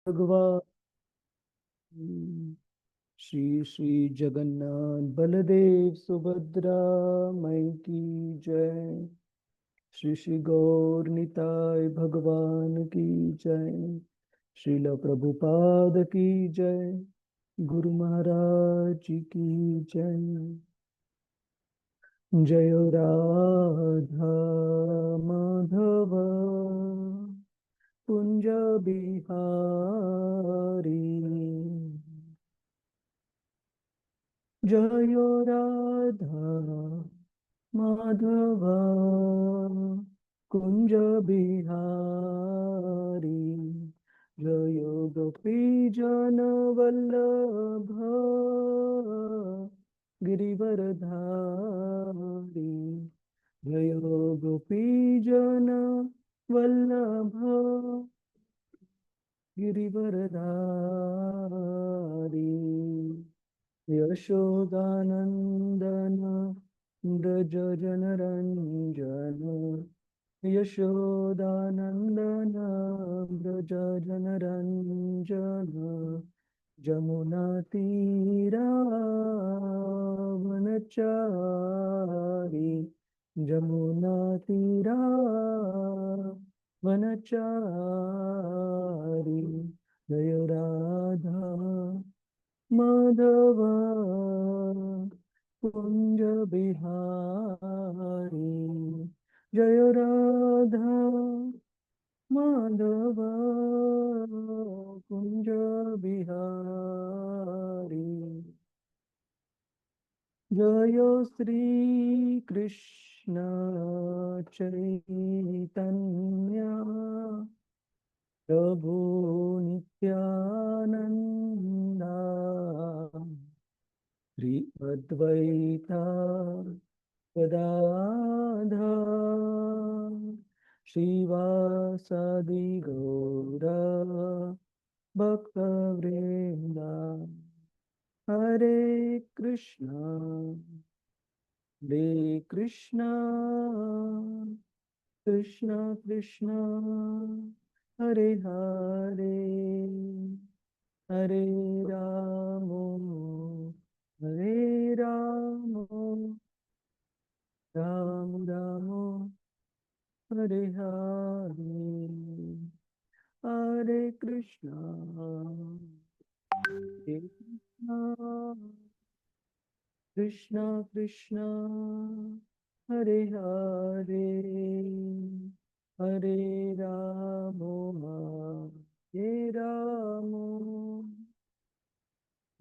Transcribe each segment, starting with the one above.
भगवान श्री श्री जगन्नाथ बलदेव सुभद्रा मई की जय। श्री श्री गौर निताय भगवान की जय। श्रील प्रभुपाद की जय। गुरु महाराज जी की जय। जय राधा माधव कुंज बिहारी। जय राधा माधव कुंज बिहारी। जय गोपी जन वल्लभ गिरिवरधारी। जय गोपी जन वल्लभ गिरिवरधारी। यशोदानंदन व्रज जनरंजन। यशोदानंदन व्रज जनरंजन। जमुना तीरावनचारी। जमुना तीरावनचारी। जय राधा माधव कुंज बिहारी। जय राधा माधव कुंज बिहारी। जय श्री कृष्ण चैतन्य प्रभु नित्यानंदा। श्री अद्वैता गदाधर श्रीवासादि गौर भक्तवृंदा। हरे कृष्णा कृष्णा कृष्णा हरे हरे हरे राम हरे राम राम राम हरे हरे हरे कृष्णा कृष्णा कृष्णा हरे हरे हरे राम हरे राम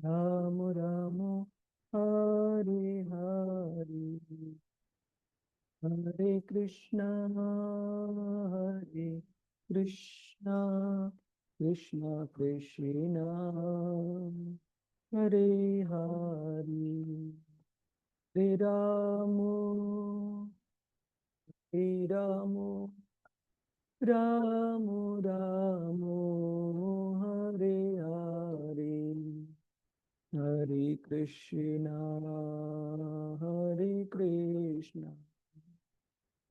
राम राम हरे हरे हरे कृष्णा कृष्णा कृष्णा हरे हरे हरे राम राम राम हरे हरे हरे कृष्णा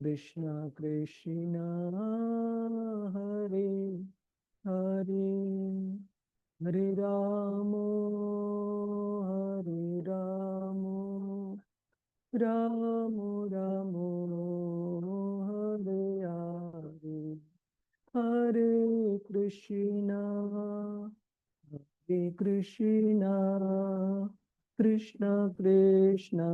कृष्णा कृष्णा हरे हरे हरे राम राम राम हरे हरे हरे कृष्णा कृष्णा कृष्णा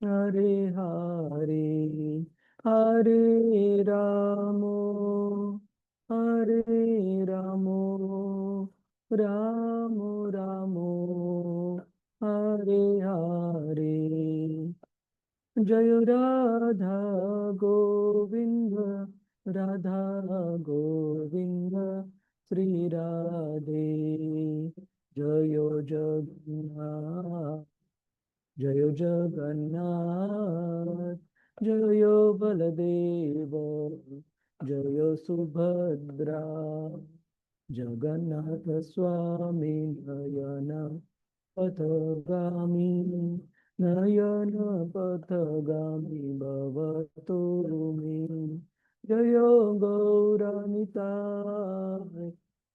हरे हरे हरे राम राम राम हरे हरे। जय राधा गोविंद राधा गोविंद श्री राधे। जय जगन्नाथ जय जगन्नाथ जय बलदेव जय सुभद्रा। जगन्नाथ स्वामी नयन पथगामी नयन पथगामी भवतो मे। जय गौरनिताय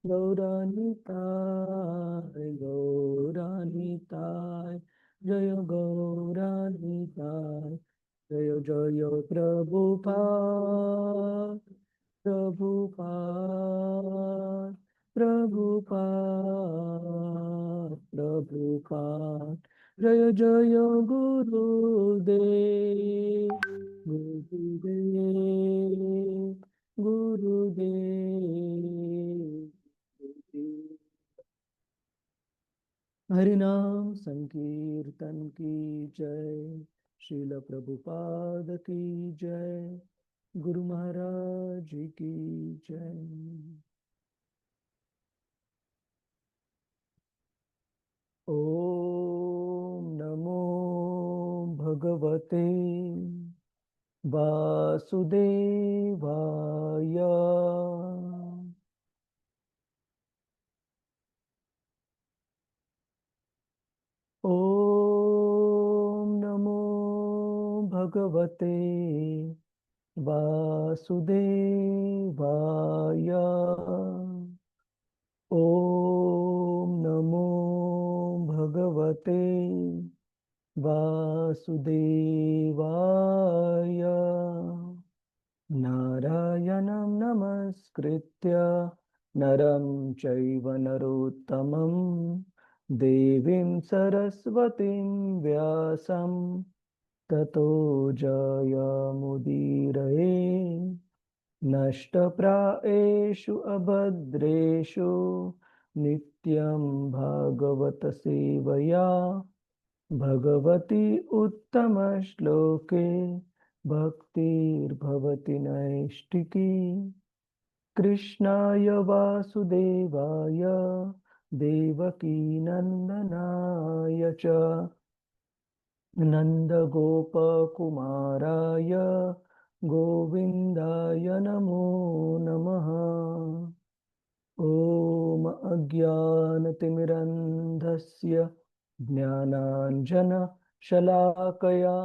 गौरानिताय गौरानिताय जय गौरानिताय जय जय प्रभुपाद प्रभुपाद प्रभुपाद प्रभुपाद जय जय गुरुदेव गुरुदेव गुरुदेव हरिनाम संकीर्तन की जय। श्रील प्रभुपाद की जय। गुरु महाराज जी की जय। ओम नमो भगवते वासुदेवाय। ओम नमो भगवते वासुदेवाय। ओम नमो भगवते वासुदेवाय। नारायणं नमस्कृत्य नरं चैव नरोत्तमं देवीं सरस्वतीं व्यासं ततो जयमुदीरये। नष्टप्रायेषु अभद्रेषु नित्यं भागवत सेवया भगवती उत्तमश्लोके भक्तिर्भवति नैष्टिकी। कृष्णाय वासुदेवाय देवकीनन्दनाय च नन्दगोपकुमाराय गोविन्दाय नमो नमः। ॐ अज्ञानतिमिरन्धस्य ज्ञानाञ्जनशलाकया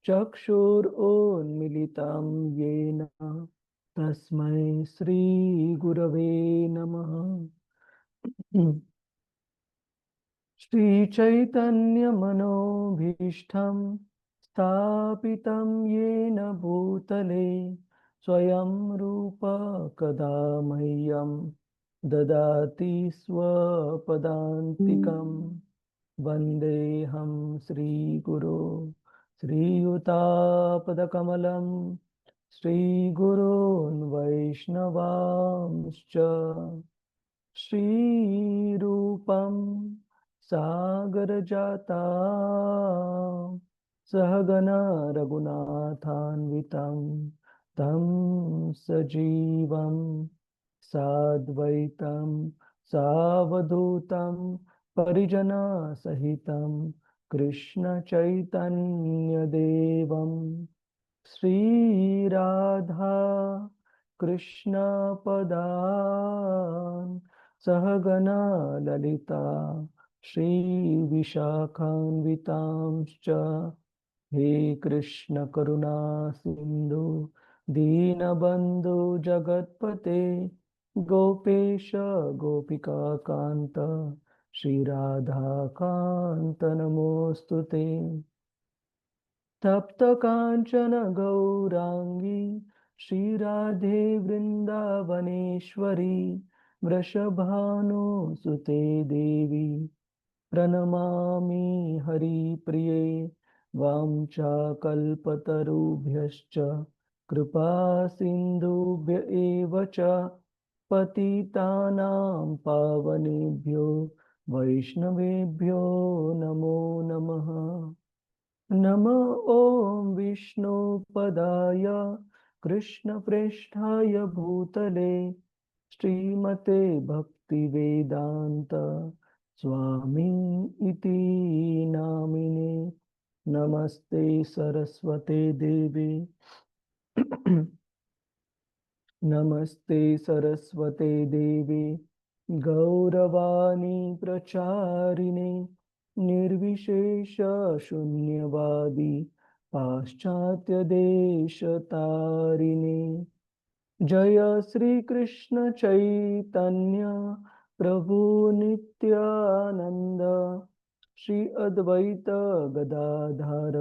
चक्षुरुन्मिलितं येन तस्मै श्रीगुरवे नमः। श्रीचैतन्यमनोभीष्टं स्थापितं येन भूतले स्वयं रूप कदा मह्यं ददाति स्वपदान्तिकं। वन्देऽहं श्रीगुरो श्रीयुतापदकमलं श्रीगुरोन् वैष्णवांश्च। श्रीरूपं सागरजातं सहगना रघुनाथान्वितं तं सजीवं साद्वैतं सावधूतं परिजनसहितं कृष्णचैतन्यदेवं श्रीराधा कृष्णपदान् सहगना ललिता श्रीविशाखान्वितांश्च। हे कृष्ण करुणा सिन्धु दीनबन्धु जगत्पते गोपेश गोपिकान्त श्रीराधाकान्त नमोऽस्तुते। तप्त कांचन गौरांगी श्रीराधे वृंदावनेश्वरी वृषभानुसुते देवी प्रणमामि हरिप्रिये। वाञ्छाकल्पतरुभ्यश्च कृपा सिन्धुभ्य एव च पतितानां पावनेभ्यो वैष्णवेभ्यो नमो नमः। नमो ॐ विष्णुपदाय कृष्णप्रेष्ठाय भूतले श्रीमते भक्तिवेदान्त स्वामी इति नामिने। नमस्ते सरस्वते देवे नमस्ते सरस्वते देवे गौरवाणी प्रचारिणे निर्विशेष शून्यवादी पाश्चात्य देश तारिणे। जय श्री कृष्ण चैतन्य प्रभु नित्यानंद, श्री अद्वैत गदाधर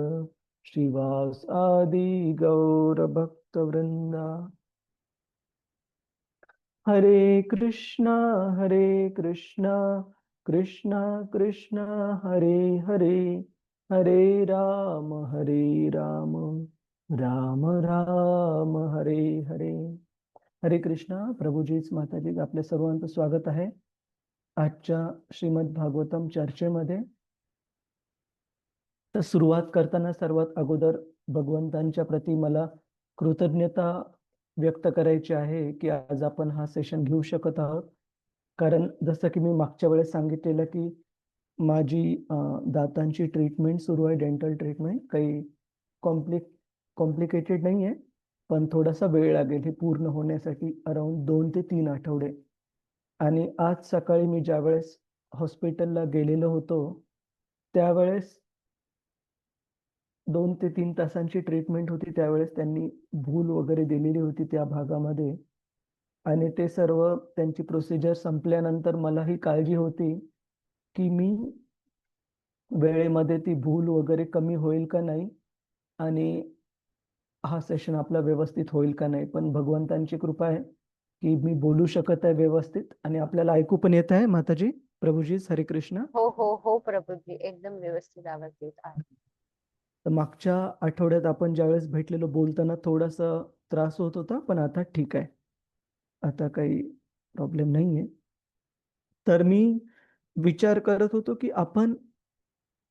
श्रीवास आदि गौर भक्त वृंदा। हरे कृष्णा कृष्णा कृष्णा हरे हरे, हरे राम राम राम हरे हरे। हरे कृष्णा प्रभूजीच माताजी आपल्या सर्वांचं स्वागत आहे आजच्या श्रीमद भागवतम चर्चेमध्ये। तर सुरुवात करताना सर्वात अगोदर भगवंतांच्या प्रती मला कृतज्ञता व्यक्त करायची आहे की आज आपण हा सेशन घेऊ शकत आहोत। कारण जसं की मी मागच्या वेळेस सांगितलेलं की माझी दातांची ट्रीटमेंट सुरू आहे, डेंटल ट्रीटमेंट। काही कॉम्प्लिकेटेड नाही आहे, पण थोडासा वेळ लागेल हे पूर्ण होण्यासाठी, अराउंड 2 ते 3 आठवडे। आणि आज सकाळी मी ज्यावेळेस हॉस्पिटलला गेलेलो होतो त्यावेळेस 2 ते 3 तासांची ट्रीटमेंट होती। त्यावेळेस त्यांनी भूल वगैरे दिलेली होती त्या भागामध्ये, आणि ते सर्व त्यांची प्रोसिजर संपल्यानंतर मला ही काळजी होती की मी वेळेमध्ये ती भूल वगैरे कमी होईल का नाही, आणि हा सेशन आपला व्यवस्थित होईल का नाही। पण भगवंतांची कृपा आहे की मी बोलू शकत आहे व्यवस्थित आणि आपल्याला ऐकू पण येत आहे। माताजी, प्रभूजी, हरे कृष्ण। हो हो हो प्रभूजी, एकदम व्यवस्थित आवाज येत आहे. तर मागच्या आठवड्यात आपण ज्यावेळेस भेटलेलो बोलताना थोडासा त्रास होत होता, पण आता ठीक आहे, आता काही प्रॉब्लेम नाहीये। तर मी विचार करत होतो की आपण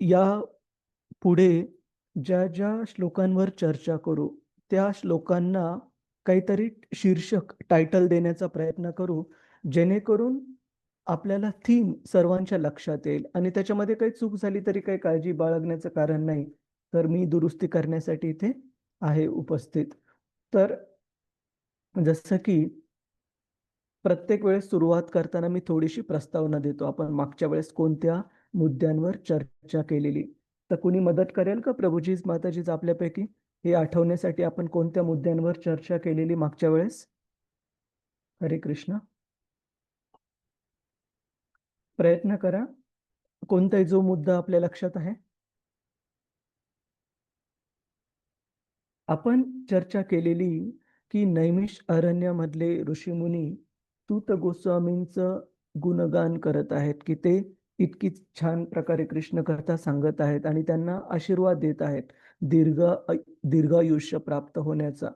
या पुढे ज्या ज्या श्लोकांवर चर्चा करू त्या श्लोकांना काहीतरी शीर्षक, टायटल देण्याचा प्रयत्न करू, जेणेकरून आपल्याला थीम सर्वांच्या लक्षात येईल। आणि त्याच्यामध्ये काही चूक झाली तरी काही काळजी बाळगण्याचं कारण नाही, तर मी दुरुस्ती करण्यासाठी इथे आहे उपस्थित। तर जसं की प्रत्येक वेळेस सुरुवात करताना मी थोडीशी प्रस्तावना देतो, आपण मागच्या वेळेस कोणत्या मुद्द्यांवर चर्चा केलेली। तर कुणी मदत करेल का प्रभूजीच माताजीच आपल्यापैकी हे आठवण्यासाठी आपण कोणत्या मुद्द्यांवर चर्चा केलेली मागच्या वेळेस? हरे कृष्ण, प्रयत्न करा, कोणताही जो मुद्दा आपल्या लक्षात आहे। आपण चर्चा केलेली की नैमिष अरण्यामधले ऋषीमुनी सूत गोस्वामींचं गुणगान करत आहेत की ते इतकी छान प्रकारे कृष्ण कथा सांगत आहेत आणि त्यांना आशीर्वाद देत आहेत दीर्घायुष्य प्राप्त होण्याचा।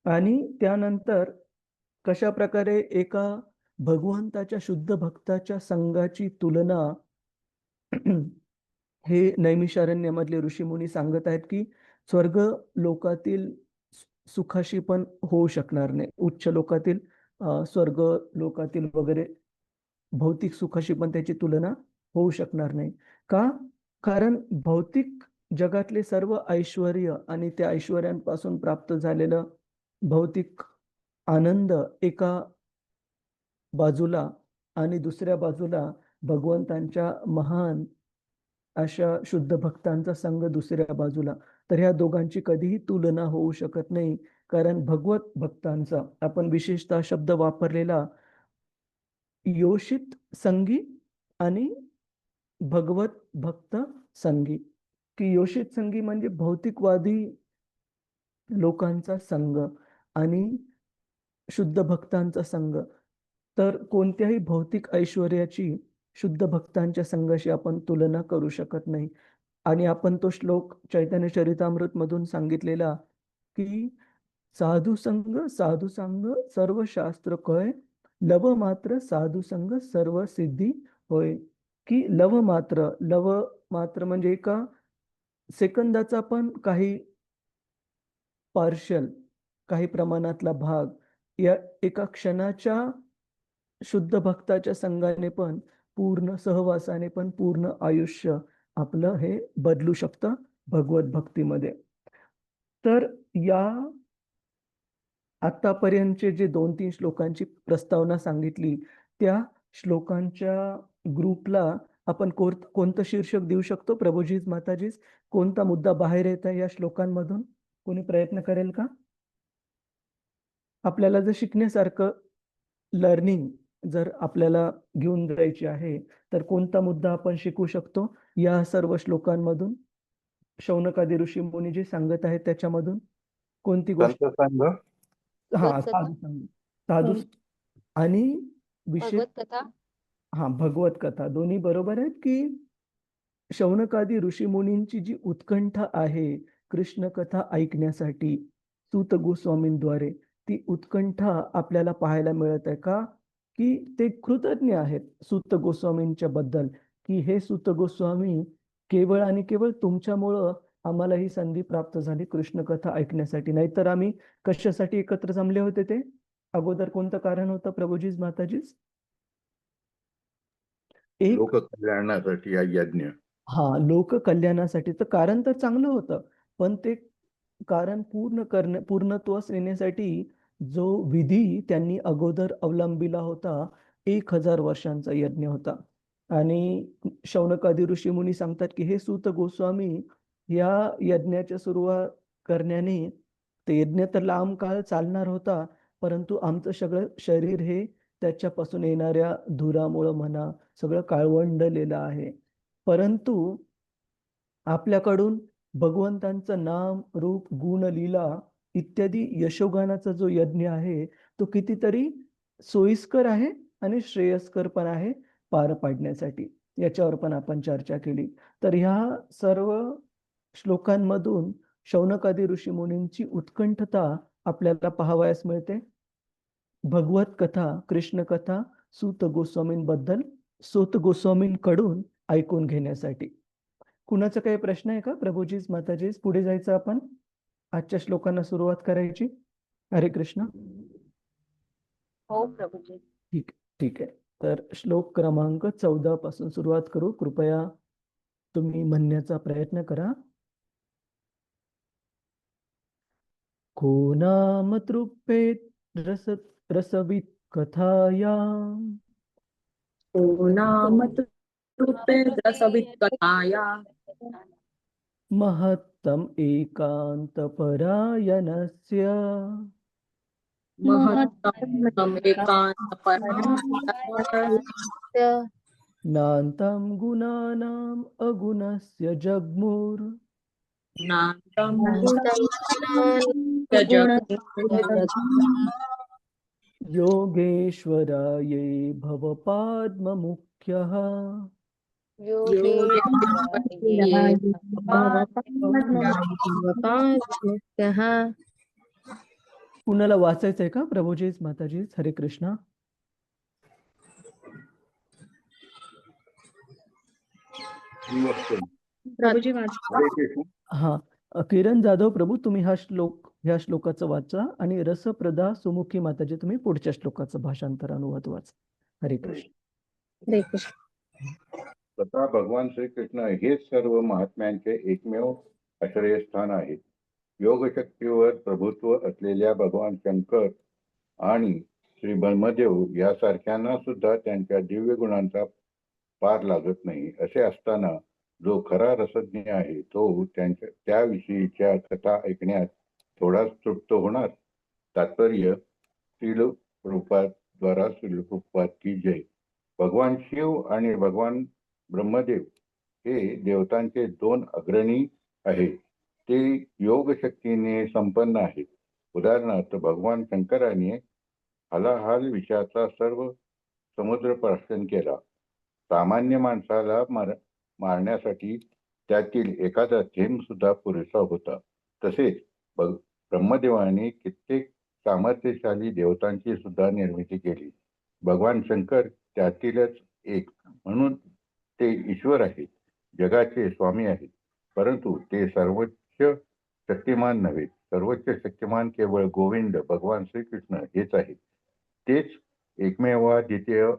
आणि त्यानंतर कशा प्रकारे एका भगवंताच्या शुद्ध भक्ताच्या संघाची तुलना हे नैमिषारण्यमधले ऋषीमुनी सांगत आहेत की स्वर्ग लोकातील सुखाशी पण होऊ शकणार नाही, उच्च लोकातील स्वर्ग लोकातील वगैरे भौतिक सुखाशी पण त्याची तुलना होऊ शकणार नाही। का? कारण भौतिक जगातले सर्व ऐश्वर्य आणि त्या ऐश्वर्यांपासून प्राप्त झालेलं भौतिक आनंद एका बाजूला, आणि दुसऱ्या बाजूला भगवंतांच्या महान अशा शुद्ध भक्तांचा संघ दुसऱ्या बाजूला। तर ह्या दोघांची कधीही तुलना होऊ शकत नाही, कारण भगवत भक्तांचा आपण विशेषतः शब्द वापरलेला योषित संगी आणि भगवत भक्त संगी, की योषित संगी म्हणजे भौतिकवादी लोकांचा संघ आणि शुद्ध भक्तांचा संघ। तर कोणत्याही भौतिक ऐश्वर्याची शुद्ध भक्तांच्या संघाशी आपण तुलना करू शकत नाही। आणि आपण तो श्लोक चैतन्य चरितामृत मधून सांगितलेला की साधू संग सर्व शास्त्र कळ, लव मात्र साधू संग सर्व सिद्धी होय। की लव मात्र म्हणजे एका सेकंदाचा पण काही पार्शल, काही प्रमाणातला भाग, या एका क्षणाच्या शुद्ध भक्ताच्या संघाने पण, पूर्ण सहवासाने पण पूर्ण आयुष्य आपलं हे बदलू शकतं भगवत भक्तीमध्ये। तर या आतापर्यंतचे जे 2-3 श्लोकांची प्रस्तावना सांगितली त्या श्लोकांच्या ग्रुपला आपण कोणतं शीर्षक देऊ शकतो प्रभूजीच माताजीच? कोणता मुद्दा बाहेर येत आहे या श्लोकांमधून? कोणी प्रयत्न करेल का? आपल्याला जर शिकण्यासारखं लर्निंग जर आपल्याला घेऊन जायची आहे तर कोणता मुद्दा आपण शिकू शकतो या सर्व श्लोकांमधून? शौनकादी ऋषी मुनी जे सांगत आहेत त्याच्यामधून कोणती गोष्ट? संत संघ हा, भगवत कथा, साधू संघ. साधू आणि विशेष भगवत कथा. भगवत कथा दोन्ही बरोबर आहेत की शौनकादी ऋषी मुनींची जी उत्कंठा आहे कृष्ण कथा ऐकण्यासाठी सूत गोस्वामींद्वारे, ती उत्कंठा आपल्याला पाहायला मिळत आहे का? की ते कृतज्ञ आहेत सूत गोस्वामींच्या बद्दल की हे सूत गोस्वामी केवळ आणि केवळ तुमच्यामुळं आम्हाला ही संधी प्राप्त झाली कृष्ण कथा ऐकण्यासाठी, नाहीतर आम्ही कशासाठी एकत्र जमले होते ते? अगोदर कोणतं कारण होतं प्रभूजीज माताजीज? एक लोककल्याणासाठी हा यज्ञ. लोक कल्याणासाठी. तर कारण तर चांगलं होतं, पण ते कारण पूर्णत्वास येण्यासाठी जो विधी त्यांनी अगोदर अवलंबिला होता 1000 वर्षांचा यज्ञ होता. आणि शौनकादी ऋषी मुनी सांगतात की हे सूत गोस्वामी या यज्ञाच्या सुरुवात करण्याने ते यज्ञ तर लांब काळ चालणार होता, परंतु आमचं सगळं शरीर हे त्याच्यापासून येणाऱ्या धुरामुळं म्हणा सगळं काळवंडलेलं आहे, परंतु आपल्याकडून भगवंतांचं नाम रूप गुण लीला इत्यादी यशोगानाचा जो यज्ञ आहे तो कितीतरी सोयीस्कर आहे आणि श्रेयस्कर पण आहे पार पाडण्यासाठी. याच्यावर पण आपण चर्चा केली. तर ह्या सर्व श्लोकांमधून शौनकादी ऋषी मुनींची उत्कंठता आपल्याला पाहावयास मिळते. भगवत कथा कृष्ण कथा सूत गोस्वामींबद्दल सूत गोस्वामींकडून ऐकून घेण्यासाठी. कुणाचा काही प्रश्न आहे का प्रभूजीज माताजीज? पुढे जायचं आपण, आजच्या श्लोकांना सुरुवात करायची. हरे कृष्ण. हो प्रभूजी. ठीक ठीक आहे. तर श्लोक क्रमांक 14 पासून सुरुवात करू. कृपया तुम्ही म्हणण्याचा प्रयत्न करा. को नाम तृप्पेत रसवित कथाया ओ नाम तृप्पेन्द्रसवित्कथाया महत्तम एकांत परायणस्य महत्तम एकान्तपरायणस्य नान्तं गुणानाम् अगुणस्य जग्मुर् नान्तं गुणानां गुणस्य योगेश्वरायै भवपाद्ममुख्यः योगेश्वराय भवपाद्ममुख्यः. कुणाला वाचायचंय का प्रभूजीज माताजीज? हरे कृष्ण. प्रभूजी किरण जाधव प्रभू, तुम्ही ह्या श्लोकाचं वाचा आणि रसप्रदा सुमुखी माताजी तुम्ही पुढच्या श्लोकाचं भाषांतर अनुवाद वाचा. हरे कृष्ण. हरे कृष्ण. तथा भगवान श्रीकृष्ण हेच सर्व महात्म्यांचे एकमेव आश्रयस्थान आहे. योगशक्तीवर प्रभुत्व असलेल्या भगवान शंकर आणि श्री ब्रह्मदेव यासारख्यांना सुद्धा त्यांच्या दिव्य गुणांचा पार लागत नाही. असे असताना जो खरा रसज्ञ आहे तो त्याविषयीच्या कथा ऐकण्यात थोडाच तृप्त होणार. तात्पर्य श्रील रूपाद्वारा श्रील रूपात की जय. भगवान शिव आणि भगवान ब्रह्मदेव हे देवतांचे दोन अग्रणी आहेत. ते योग शक्तीने संपन्न आहेत. उदाहरणार्थ भगवान शंकराने हलाहल विषयाचा सर्व समुद्र प्रशन केला. सामान्य माणसाला मारण्यासाठी त्यातील एखादा थेंब सुद्धा पुरेसा होता. तसेच ब्रह्मदेवाने कित्येक सामर्थ्यशाली देवतांची सुद्धा निर्मिती केली. भगवान शंकर त्यातीलच एक, म्हणून ते ईश्वर आहेत, जगाचे स्वामी आहेत. परंतु ते सर्वोच्च शक्तिमान नव्हे. सर्वोच्च शक्तिमान केवळ गोविंद भगवान श्रीकृष्ण हेच आहेत. तेच एकमेवाद्वितीय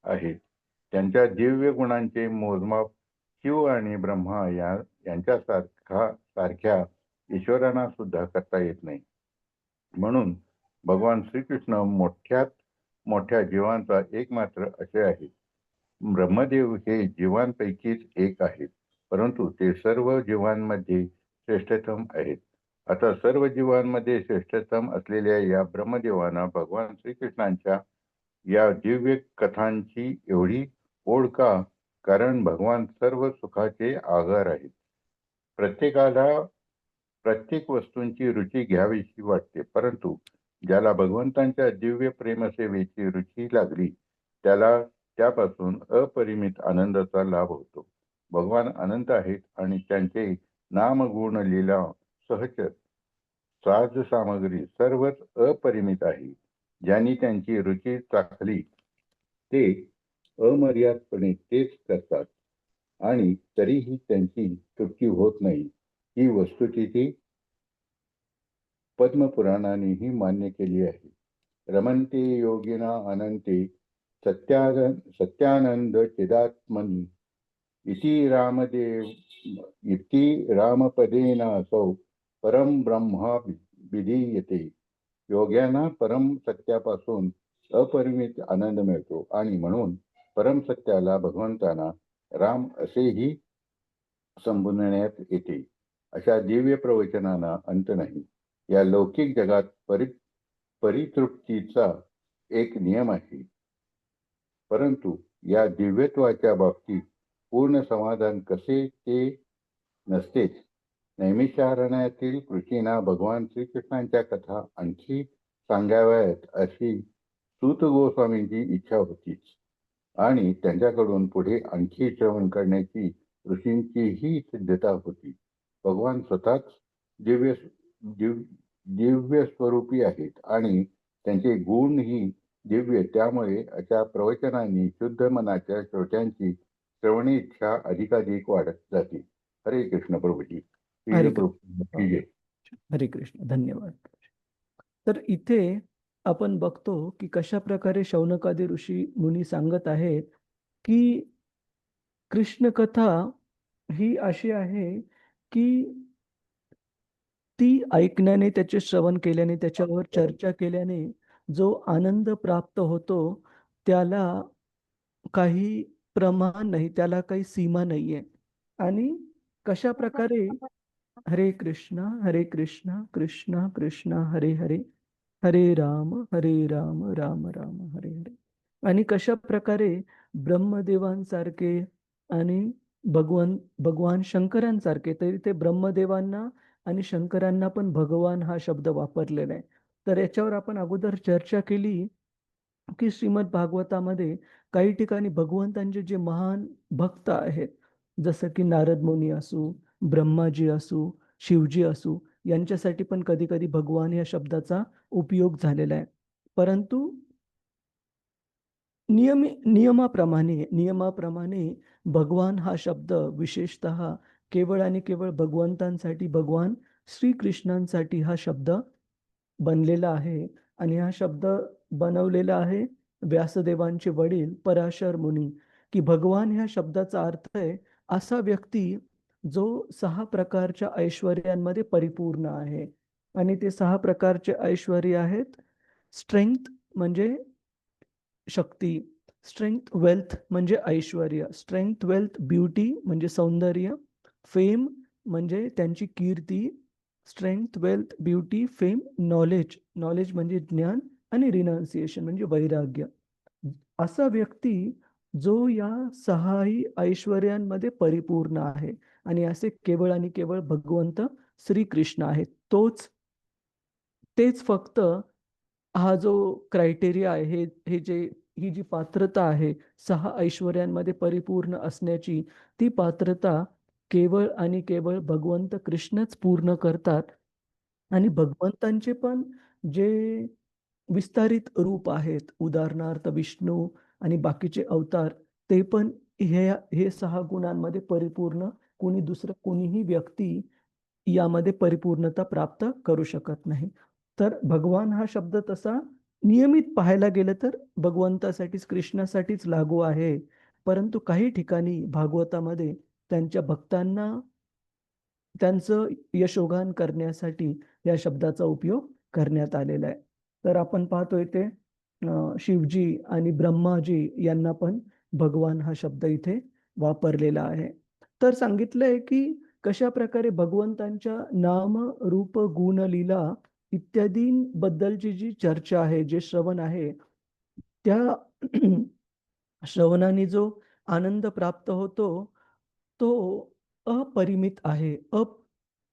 आहेत. त्यांच्या दिव्य गुणांचे मोजमाप शिव आणि ब्रह्मा यांच्यासारख्या ईश्वरांना सुद्धा करता येत नाही. म्हणून भगवान श्रीकृष्ण मोठ्यात मोठ्या जीवांचा एकमात्र आशय आहे. ब्रह्मदेव हे जीवांपैकीच एक आहेत, परंतु ते सर्व जीवांमध्ये श्रेष्ठतम आहेत. आता सर्व जीवांमध्ये श्रेष्ठतम असलेल्या या ब्रह्मदेवांना भगवान श्रीकृष्णांच्या या दिव्य कथांची एवढी ओढ का? कारण भगवान सर्व सुखाचे आधार आहेत. प्रत्येकाला प्रत्येक वस्तूंची रुची घ्यावीशी वाटते, परंतु ज्याला भगवंतांच्या दिव्य प्रेमसेवेची रुची लागली त्याला त्यापासून अपरिमित आनंदाचा लाभ होतो. भगवान अनंत आहेत आणि त्यांचे नामगुण लीला सहचर साज सामग्री सर्वच अपरिमित आहे. ज्यांनी त्यांची रुची चाखली ते अमर्यादपणे तेच करतात आणि तरीही त्यांची तृप्ती होत नाही. ही वस्तुस्थिती पद्मपुराणानेही मान्य केली आहे. रमन्ते योगिना अनंते सत्यानंद चिदात्मनि इति रामपदेनासौ परम ब्रह्मा विधीयते. योग्यांना परम सत्यापासून अपरिमित आनंद मिळतो आणि म्हणून परम सत्याला भगवंतांना राम असेही संबोधण्यात येते. अशा दिव्य प्रवचनांना अंत नाही. या लौकिक जगात परितृप्तीचा एक नियम आहे, परंतु या दिव्यत्वाच्या बाबतीत पूर्ण समाधान कसे ते नसतेच. नैमिषारण्यातील कृषींना भगवान श्रीकृष्णांच्या कथा आणखी सांगाव्यात अशी सूत गोस्वामींची इच्छा होतीच आणि त्यांच्याकडून पुढे आणखी श्रवण करण्याची ऋषींचीही सिद्धता होती. भगवान स्वतःच दिव्य स्वरूपी आहेत आणि त्यांचे गुणही दिव्य. त्यामुळे अशा प्रवचनांनी शुद्ध मनाच्या श्रोत्यांची श्रवणी इच्छा अधिकाधिक वाढत जाते. हरे कृष्ण प्रभूजी. हरे की जय. हरे कृष्ण. धन्यवाद. तर इथे आपण बघतो की कशा प्रकारे शौनकादी ऋषी मुनी सांगत आहेत की कृष्ण कथा ही अशी आहे की ती ऐकण्याने, त्याचे श्रवण केल्याने, त्याच्यावर चर्चा केल्याने जो आनंद प्राप्त होतो त्याला काही प्रमाण नाही, त्याला काही सीमा नाहीये. आणि कशा प्रकारे हरे कृष्ण कृष्ण कृष्ण हरे हरे, हरे राम राम राम हरे हरे. आणि कशा प्रकारे ब्रह्मदेवांसारखे आणि भगवान शंकरांसारखे, तरी ते ब्रह्मदेवांना आणि शंकरांना पण भगवान हा शब्द वापरलेला आहे. तर याच्यावर आपण अगोदर चर्चा केली की श्रीमद भागवतामध्ये काही ठिकाणी भगवंतांचे जे महान भक्त आहेत, जसं की नारद मुनी असू, ब्रह्माजी असू, शिवजी असू, यांच्यासाठी पण कधी कधी भगवान या शब्दाचा उपयोग झालेला आहे. परंतु नियमाप्रमाणे भगवान हा शब्द विशेषतः केवळ आणि केवळ भगवंतांसाठी, भगवान श्रीकृष्णांसाठी हा शब्द बनलेला आहे. आणि हा शब्द बनवलेला आहे व्यासदेवांचे वडील पराशर मुनी, की भगवान ह्या शब्दाचा अर्थ आहे असा व्यक्ती जो 6 प्रकारच्या ऐश्वर्यांमध्ये परिपूर्ण आहे. आणि ते 6 प्रकारचे ऐश्वर्य आहेत: स्ट्रेंथ म्हणजे शक्ती, स्ट्रेंथ वेल्थ म्हणजे ऐश्वर्य, स्ट्रेंथ वेल्थ ब्युटी म्हणजे सौंदर्य, फेम म्हणजे त्यांची कीर्ती, strength wealth beauty fame knowledge, knowledge म्हणजे ज्ञान, आणि रिनाउन्सिएशन म्हणजे वैराग्य. असा व्यक्ती जो या 6ही ऐश्वर्यांमध्ये परिपूर्ण आहे. आणि असे केवळ आणि केवळ भगवंत श्रीकृष्ण आहेत. तेच फक्त हा जो क्रायटेरिया आहे, ही जी पात्रता आहे 6 ऐश्वर्यांमध्ये परिपूर्ण असण्याची, ती पात्रता केवळ आणि केवळ भगवंत कृष्णच पूर्ण करतात. आणि भगवंतांचे पण जे विस्तारित रूप आहेत, उदाहरणार्थ विष्णू आणि बाकीचे अवतार, ते पण हे 6 गुणांमध्ये परिपूर्ण कोणीही व्यक्ती यामध्ये परिपूर्णता प्राप्त करू शकत नाही. तर भगवान हा शब्द तसा नियमित पाहायला गेलं तर भगवंतासाठीच, कृष्णासाठीच लागू आहे. परंतु काही ठिकाणी भागवतामध्ये त्यांच्या भक्तांना त्यांचं यशोगान करण्यासाठी या शब्दाचा उपयोग करण्यात आलेला आहे. तर आपण पाहतोय ते शिवजी आणि ब्रह्माजी यांना पण भगवान हा शब्द इथे वापरलेला आहे. तर सांगितलंय की कशा प्रकारे भगवंतांच्या नाम रूप गुण लीला इत्यादींबद्दलची जी चर्चा आहे, जे श्रवण आहे, त्या श्रवणाने जो आनंद प्राप्त होतो तो अपरिमित आहे.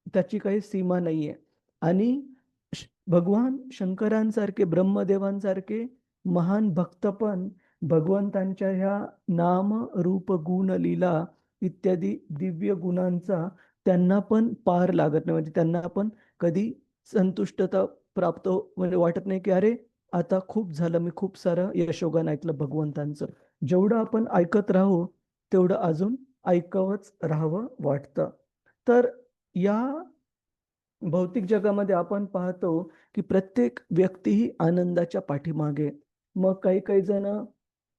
त्याची काही सीमा नाहीये. आणि भगवान शंकरांसारखे, ब्रह्मदेवांसारखे महान भक्त पण भगवंतांच्या ह्या नाम रूप गुण लीला इत्यादी दिव्य गुणांचा त्यांना पण पार लागत नाही. म्हणजे त्यांना पण कधी संतुष्टता प्राप्त म्हणजे वाटत नाही की अरे आता खूप झालं, मी खूप सारं यशोगान ऐकलं भगवंतांचं. जेवढं आपण ऐकत राहू तेवढं अजून ऐकावंच राहावं वाटतं. तर या भौतिक जगामध्ये आपण पाहतो की प्रत्येक व्यक्ती ही आनंदाच्या पाठीमागे. मग काही काही जण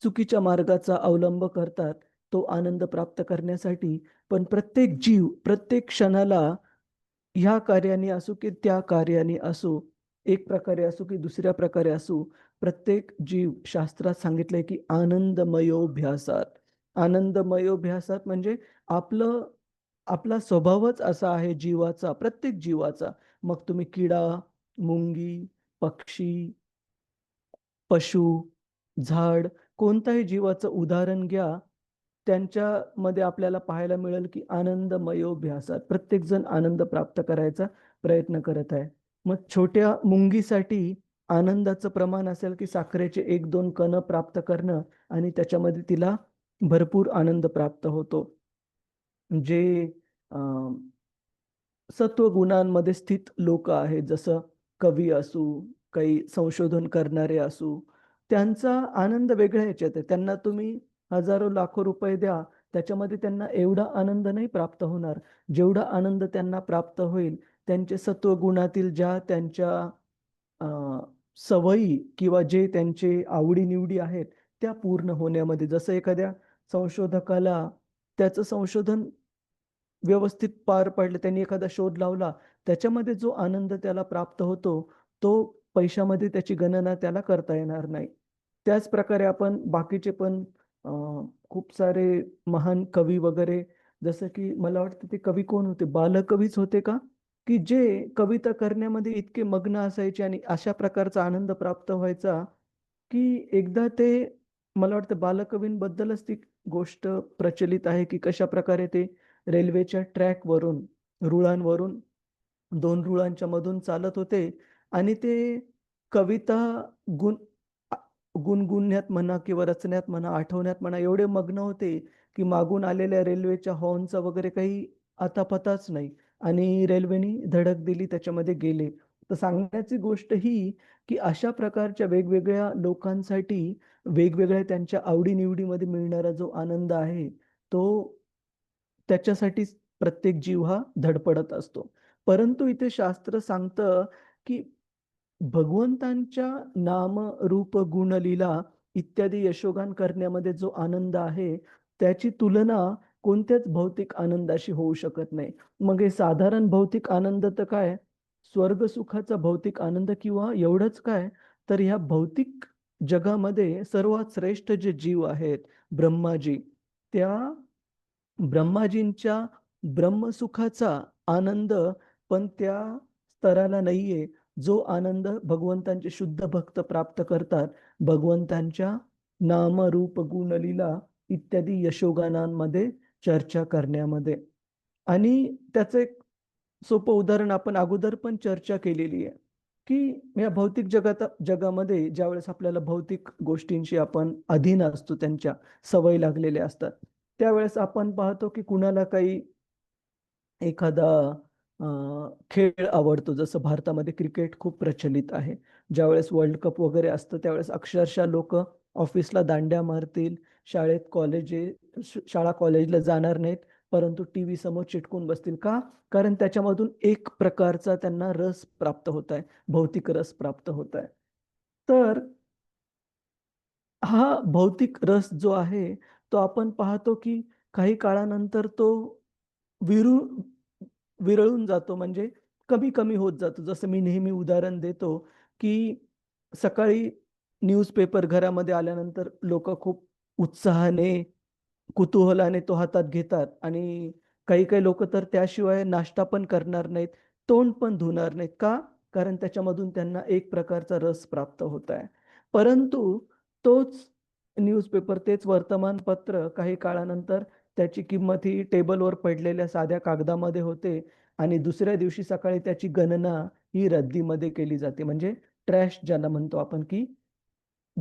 चुकीच्या मार्गाचा अवलंब करतात तो आनंद प्राप्त करण्यासाठी. पण प्रत्येक जीव प्रत्येक क्षणाला ह्या कार्याने असो की त्या कार्याने असो, एक प्रकारे असो की दुसऱ्या प्रकारे असो, प्रत्येक जीव शास्त्रात सांगितलंय की आनंदमयोभ्यासात. आनंदमयोभ्यासात म्हणजे आपलं आपला स्वभावच असा आहे जीवाचा, प्रत्येक जीवाचा. मग तुम्ही किडा, मुंगी, पक्षी, पशु, झाड, कोणत्याही जीवाचं उदाहरण घ्या. त्यांच्यामध्ये आपल्याला पाहायला मिळेल की आनंदमयोभ्यासात प्रत्येक जण आनंद प्राप्त करायचा प्रयत्न करत आहे. मग छोट्या मुंगीसाठी आनंदाचं प्रमाण असेल की साखरेचे 1-2 कण प्राप्त करणं आणि त्याच्यामध्ये तिला भरपूर आनंद प्राप्त होतो. जे सत्वगुणांमध्ये स्थित लोक आहेत, जसं कवी असू, काही संशोधन करणारे असू, त्यांचा आनंद वेगळ्या ह्याच्यात आहे. त्यांना तुम्ही हजारो लाखो रुपये द्या, त्याच्यामध्ये त्यांना एवढा आनंद नाही प्राप्त होणार. जेवढा आनंद त्यांना प्राप्त होईल त्यांचे सत्वगुणातील ज्या त्यांच्या अ, सवयी किंवा जे त्यांचे आवडी-निवडी आहेत त्या पूर्ण होण्यामध्ये. जसं एखाद्या संशोधकाला त्याचं संशोधन व्यवस्थित पार पडलं, त्यांनी एखादा शोध लावला, त्याच्यामध्ये जो आनंद त्याला प्राप्त होतो, तो पैशामध्ये त्याची गणना त्याला करता येणार नाही. त्याच प्रकारे आपण बाकीचे पण अ, खूप सारे महान कवी वगैरे, जसं की मला वाटतं ते कवी कोण होते? बालकवीच होते का? की जे कविता करण्यामध्ये इतके मग्न असायचे आणि अशा प्रकारचा आनंद प्राप्त व्हायचा, की एकदा ते, मला वाटतं बालकवींबद्दलच ती गोष्ट प्रचलित आहे, की कशाप्रकारे ते रेल्वेच्या ट्रॅकवरून, रुळांवरून 2 रुळांच्या मधून चालत होते आणि ते कविता गुण अ, गुणगुणण्यात म्हणा किंवा रचण्यात म्हणा, आठवण्यात म्हणा, एवढे मग्न होते, की मागून आलेल्या रेल्वेच्या हॉर्नचा वगैरे काही अतापताच नाही आणि रेल्वेने धडक दिली, त्याच्यामध्ये गेले. तर सांगण्याची गोष्ट ही, की अशा प्रकारच्या वेगवेगळ्या लोकांसाठी वेगवेगळ्या त्यांच्या आवडी मिळणारा जो आनंद आहे, तो त्याच्यासाठीच प्रत्येक जीव हा धडपडत असतो. परंतु इथे शास्त्र सांगतं, की भगवंतांच्या नाम, रूप, गुण, लीला इत्यादी यशोगान करण्यामध्ये जो आनंद आहे, त्याची तुलना कोणत्याच भौतिक आनंदाशी होऊ शकत नाही. मग हे साधारण भौतिक आनंद तर काय, स्वर्ग सुखाचा भौतिक आनंद किंवा एवढंच काय, तर ह्या भौतिक जगामध्ये सर्वात श्रेष्ठ जे जीव आहेत, ब्रह्माजी, त्या ब्रह्माजींच्या ब्रह्मसुखाचा आनंद पण त्या स्तराला नाहीये, जो आनंद भगवंतांचे शुद्ध भक्त प्राप्त करतात, भगवंतांच्या नाम, रूप, गुण, लीला इत्यादी यशोगानांमध्ये चर्चा करण्यामध्ये. आणि त्याचं एक सोपं उदाहरण आपण अगोदर पण चर्चा केलेली आहे, की या भौतिक जगामध्ये ज्यावेळेस आपल्याला भौतिक गोष्टींशी आपण अधीन असतो, त्यांच्या सवयी लागलेल्या असतात, त्यावेळेस आपण पाहतो की कुणाला काही एखादा अ, खेळ आवडतो. जसं भारतामध्ये क्रिकेट खूप प्रचलित आहे. ज्यावेळेस वर्ल्ड कप वगैरे असतं, त्यावेळेस अक्षरशः लोकं ऑफिसला दांड्या मारतील, शाळेत शाळा कॉलेजला जाणार नाहीत, परंतु टीव्ही समोर चिटकून बसतील. का? कारण त्याच्यामधून एक प्रकारचा त्यांना रस प्राप्त होत आहे, भौतिक रस प्राप्त होत आहे. तर हा भौतिक रस जो आहे, तो आपण पाहतो की काही काळानंतर तो विरू विरळून जातो, म्हणजे कमी-कमी होत जातो. जसं मी नेहमी उदाहरण देतो, की सकाळी न्यूजपेपर घरामध्ये आल्यानंतर लोकं खूप उत्साहाने, कुतूहलाने तो हातात घेतात आणि काही काही लोक तर त्याशिवाय नाश्ता पण करणार नाहीत, तोंड पण धुणार नाहीत. का? कारण त्याच्यामधून त्यांना एक प्रकारचा रस प्राप्त होत आहे. परंतु तोच न्यूजपेपर, तेच वर्तमानपत्र काही काळानंतर त्याची किंमत ही टेबलवर पडलेल्या साध्या कागदामध्ये होते आणि दुसऱ्या दिवशी सकाळी त्याची गणना ही रद्दीमध्ये केली जाते. म्हणजे ट्रॅश ज्याला म्हणतो आपण, की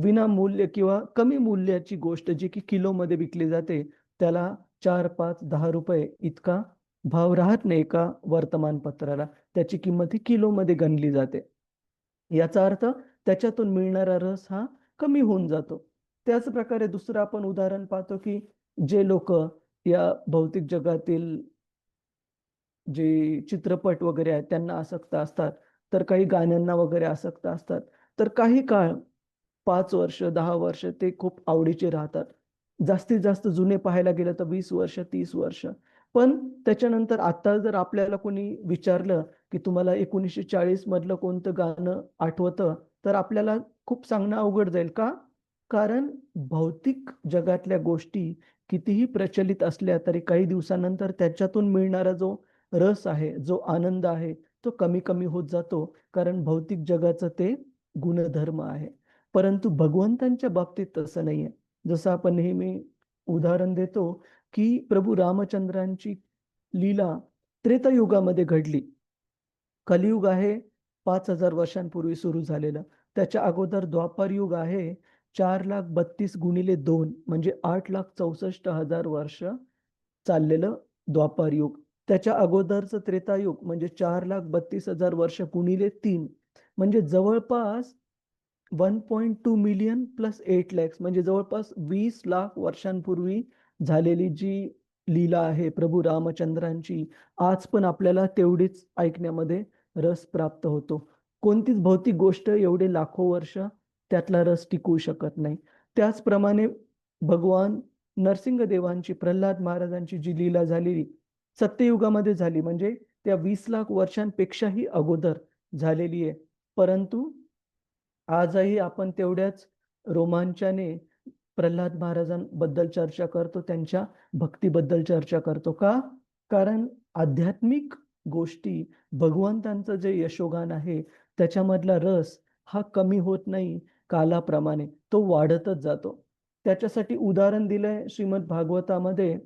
विनामूल्य किंवा कमी मूल्याची गोष्ट जी की किलोमध्ये विकली जाते, त्याला 4, 5, ₹10 इतका भाव राहत नाही एका वर्तमानपत्राला. त्याची किंमत ही किलोमध्ये गणली जाते. याचा अर्थ त्याच्यातून मिळणारा रस हा कमी होऊन जातो. त्याच प्रकारे दुसरं आपण उदाहरण पाहतो, की जे लोकं या भौतिक जगातील जे चित्रपट वगैरे आहेत त्यांना आसक्त असतात, तर काही गाण्यांना वगैरे आसक्त असतात. तर काही काळ 5 वर्ष, 10 वर्ष ते खूप आवडीचे राहतात. जास्तीत जास्त जुने पाहायला गेलं तर 20 वर्ष, 30 वर्ष. पण त्याच्यानंतर आता जर आपल्याला कोणी विचारलं, की तुम्हाला 1940 मधलं कोणतं गाणं आठवतं? तर आपल्याला खूप सांगणं अवघड जाईल. का? कारण भौतिक जगातल्या गोष्टी कितीही प्रचलित असल्या तरी काही दिवसानंतर त्याच्यातून मिळणारा जो रस आहे, जो आनंद आहे, तो कमी-कमी होत जातो. कारण भौतिक जगाचं ते गुणधर्म आहे. परंतु भगवंतांच्या बाबतीत तसं नाहीये. जसं आपण नेहमी उदाहरण देतो, की प्रभू रामचंद्रांची लीला त्रेतायुगामध्ये घडली. कलियुग आहे 5,000 वर्षांपूर्वी सुरू झालेलं. त्याच्या अगोदर द्वापर युग आहे 4,32,000 गुणिले 2 म्हणजे 8,64,000 वर्ष चाललेलं द्वापर युग. त्याच्या अगोदरचं त्रेतायुग म्हणजे 4,32,000 वर्ष गुणिले 3 म्हणजे जवळपास 1.2 मिलियन प्लस 8 लॅक्स म्हणजे जवळपास 20 लाख वर्षांपूर्वी झालेली जी लीला आहे प्रभू रामचंद्रांची, आज पण आपल्याला तेवढीच ऐकण्यामध्ये रस प्राप्त होतो. कोणतीच भौतिक गोष्ट एवढे लाखो वर्ष त्यातला रस टिकवू शकत नाही. त्याचप्रमाणे भगवान नरसिंहदेवांची, प्रल्हाद महाराजांची जी लीला झालेली सत्ययुगामध्ये झाली, म्हणजे त्या 20 लाख वर्षांपेक्षाही अगोदर झालेली आहे. परंतु आजही आपण तेवढ्याच रोमांचाने प्रल्हाद महाराजांबद्दल चर्चा करतो, त्यांच्या भक्तीबद्दल चर्चा करतो. का? कारण आध्यात्मिक गोष्टी, भगवंतांचं जे यशोगान आहे, त्याच्यामधला रस हा कमी होत नाही कालाप्रमाणे, तो वाढतच जातो. त्याच्यासाठी उदाहरण दिलंय श्रीमद भागवतामध्ये,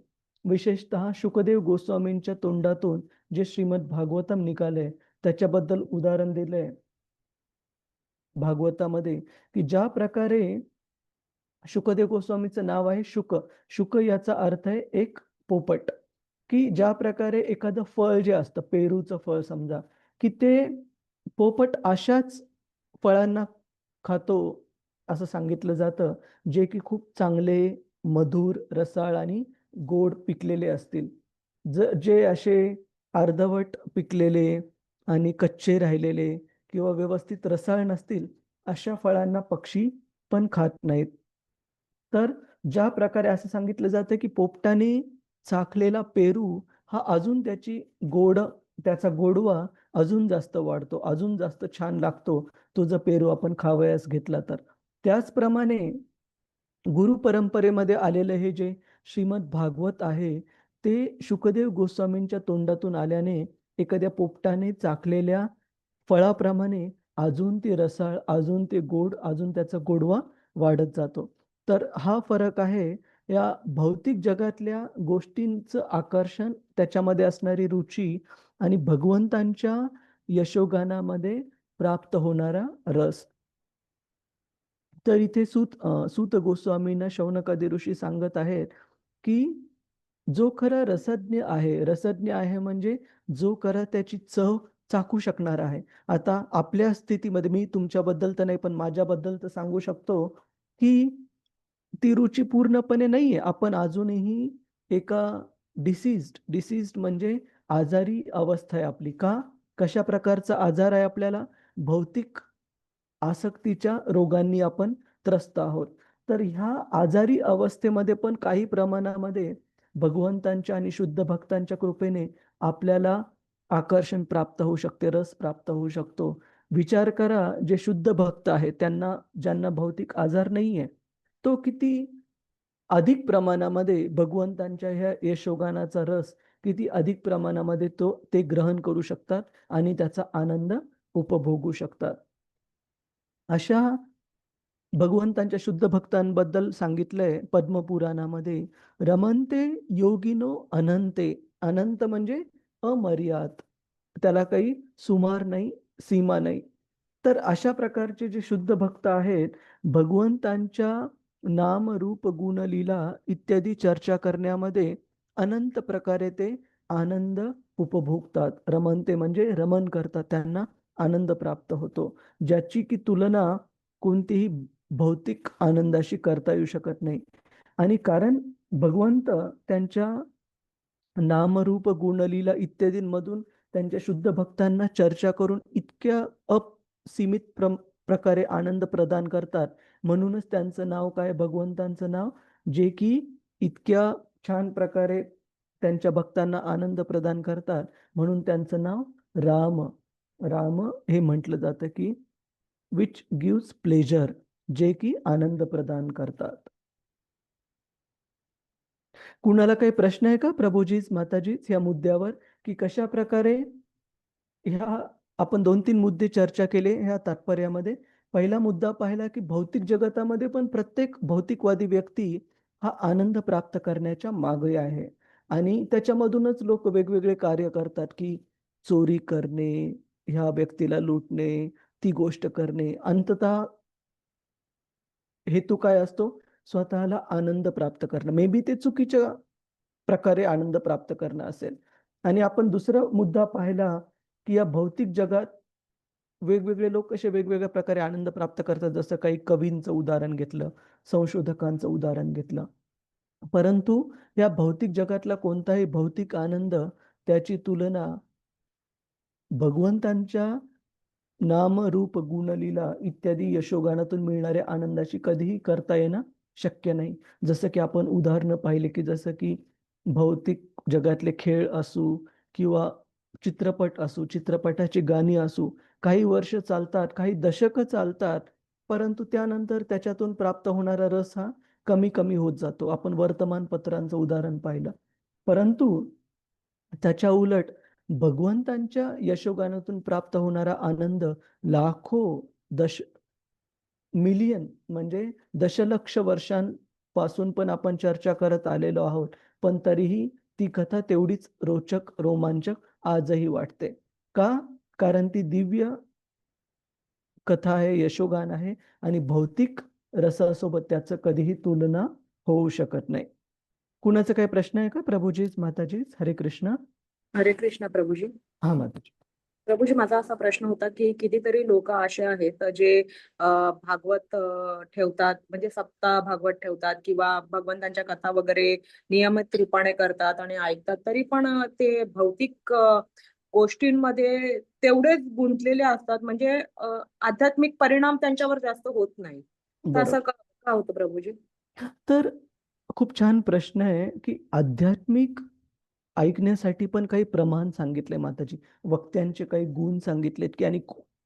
विशेषतः शुकदेव गोस्वामींच्या तोंडातून जे श्रीमद भागवतम निघालंय, त्याच्याबद्दल उदाहरण दिलंय भागवतामध्ये, की ज्या प्रकारे शुकदेव गोस्वामीचं नाव आहे शुक. शुक याचा अर्थ आहे एक पोपट, की ज्या प्रकारे एखादं फळ जे असतं, पेरूचं फळ समजा, की ते पोपट अशाच फळांना खातो असं सांगितलं जातं, जे की खूप चांगले, मधुर, रसाळ आणि गोड पिकलेले असतील. जे असे अर्धवट पिकलेले आणि कच्चे राहिलेले किंवा व्यवस्थित रसाळ नसतील, अशा फळांना पक्षी पण खात नाहीत. तर ज्या प्रकारे असं सांगितलं जातं, की पोपटाने चाखलेला पेरू हा अजून त्याचा गोडवा अजून जास्त वाढतो, अजून जास्त छान लागतो, तो जर पेरू आपण खावयास घेतला तर. त्याचप्रमाणे गुरु परंपरेमध्ये आलेलं हे जे श्रीमद भागवत आहे, ते शुकदेव गोस्वामींच्या तोंडातून आल्याने एखाद्या पोपटाने चाखलेल्या फळाप्रमाणे अजून ते रसाळ, अजून ते गोड, अजून त्याचा गोडवा वाढत जातो. तर हा फरक आहे या भौतिक जगातल्या गोष्टींचं आकर्षण, त्याच्यामध्ये असणारी रुची आणि भगवंतांच्या यशोगानामध्ये प्राप्त होणारा रस. तर इथे सूत गोस्वामींना शौनकादी ऋषी सांगत आहेत, की जो खरा रसज्ञ आहे म्हणजे जो खरा त्याची चव चाखू शकणार आहे. आता आपल्या स्थितीमध्ये मी तुमच्याबद्दल तर नाही, पण माझ्याबद्दल तर सांगू शकतो, की ती रुची पूर्णपणे नाहीये. आपण अजूनही एका डिसीज्ड म्हणजे आजारी अवस्था आहे आपली. का? कशा प्रकारचा आजार आहे आपल्याला? भौतिक आसक्तीच्या रोगांनी आपण त्रस्त आहोत. तर ह्या आजारी अवस्थेमध्ये पण काही प्रमाणामध्ये भगवंतांच्या आणि शुद्ध भक्तांच्या कृपेने आपल्याला आकर्षण प्राप्त होऊ शकते, रस प्राप्त होऊ शकतो. विचार करा, जे शुद्ध भक्त आहेत, ज्यांना भौतिक आजार नाहीये, तो किती अधिक प्रमाणामध्ये भगवंतांच्या ह्या यशोगानाचा रस किती अधिक प्रमाणामध्ये ते ग्रहण करू शकतात आणि त्याचा आनंद उपभोगू शकतात. अशा भगवंतांच्या शुद्ध भक्तांबद्दल सांगितलंय पद्मपुराणामध्ये, रमन्ते योगिनो अनंते. अनंत म्हणजे अमर्याद, त्याला काही सुमार नाही, सीमा नाही. तर अशा प्रकारचे जे शुद्ध भक्त आहेत, भगवंतांच्या नाम रूप गुण लीला इत्यादी चर्चा करण्यामध्ये अनंत प्रकारे ते आनंद उपभोगतात. रमन्ते म्हणजे रमण करतात, त्यांना आनंद प्राप्त होतो, ज्याची की तुलना कोणतीही भौतिक आनंदाशी करता येऊ शकत नाही. आणि कारण भगवंत त्यांच्या नामरूप गुणलीला इत्यादींमधून त्यांच्या शुद्ध भक्तांना चर्चा करून इतक्या असीमित प्रकारे आनंद प्रदान करतात, म्हणूनच त्यांचं नाव काय, भगवंतांचं नाव, जे की इतक्या छान प्रकारे त्यांच्या भक्तांना आनंद प्रदान करतात, म्हणून त्यांचं नाव राम. राम हे म्हटलं जातं की विच गिव्स प्लेजर, जे की आनंद प्रदान करतात. कुणाला काही प्रश्न आहे का प्रभूजीच माताजीच या मुद्द्यावर, की कशा प्रकारे ह्या आपण 2-3 मुद्दे चर्चा केले ह्या तात्पर्यामध्ये. पहिला मुद्दा पाहिला की भौतिक जगतामध्ये पण प्रत्येक भौतिकवादी व्यक्ती हा आनंद प्राप्त करण्याच्या मागे आहे आणि त्याच्यामधूनच लोक वेगवेगळे कार्य करतात, की चोरी करणे, ह्या व्यक्तीला लुटणे, ती गोष्ट करणे. अंततः हेतू काय असतो, स्वतःला आनंद प्राप्त करणं. मे बी ते चुकीच्या प्रकारे आनंद प्राप्त करणं असेल. आणि आपण दुसरा मुद्दा पाहिला की या भौतिक जगात वेगवेगळे लोक कसे वेगवेगळ्या प्रकारे आनंद प्राप्त करतात, जसं काही कवींचं उदाहरण घेतलं, संशोधकांचं उदाहरण घेतलं. परंतु या भौतिक जगातला कोणताही भौतिक आनंद त्याची तुलना भगवंतांच्या नाम रूप गुणलीला इत्यादी यशोगानातून मिळणाऱ्या आनंदाशी कधीही करता येणं शक्य नाही. जसं की आपण उदाहरणं पाहिले की जसं की भौतिक जगातले खेळ असू किंवा चित्रपट असू, चित्रपटाची गाणी असू, काही वर्ष चालतात, काही दशकं चालतात, परंतु त्यानंतर त्याच्यातून प्राप्त होणारा रस हा कमी कमी होत जातो. आपण वर्तमानपत्रांचं उदाहरण पाहिलं. परंतु त्याच्या उलट भगवंतांच्या यशोगानातून प्राप्त होणारा आनंद लाखो, मिलियन म्हणजे दशलक्ष वर्षांपासून पण आपण चर्चा करत आलेलो आहोत, पण तरीही ती कथा तेवढीच रोचक, रोमांचक आजही वाटते. का? कारण ती दिव्य कथा आहे, यशोगान आहे आणि भौतिक रसासोबत त्याचं कधीही तुलना होऊ शकत नाही. कुणाचा काही प्रश्न आहे का प्रभूजीच माताजीच? हरे कृष्ण. हरे कृष्ण प्रभूजी. हा माताजी. प्रभूजी, माझा असा प्रश्न होता की कितीतरी लोक असे आहेत जे भागवत ठेवतात, म्हणजे सप्ताह भागवत ठेवतात किंवा भगवंतांच्या कथा वगैरे नियमित रूपाने करतात आणि ऐकतात, तरी पण ते भौतिक गोष्टींमध्ये तेवढेच गुंतलेले असतात, म्हणजे आध्यात्मिक परिणाम त्यांच्यावर जास्त होत नाही. तर असं बरोबर. का होतं प्रभूजी? तर खूप छान प्रश्न आहे की आध्यात्मिक ऐकण्यासाठी पण काही प्रमाण सांगितले माताजी, वक्त्यांचे काही गुण सांगितलेत की आणि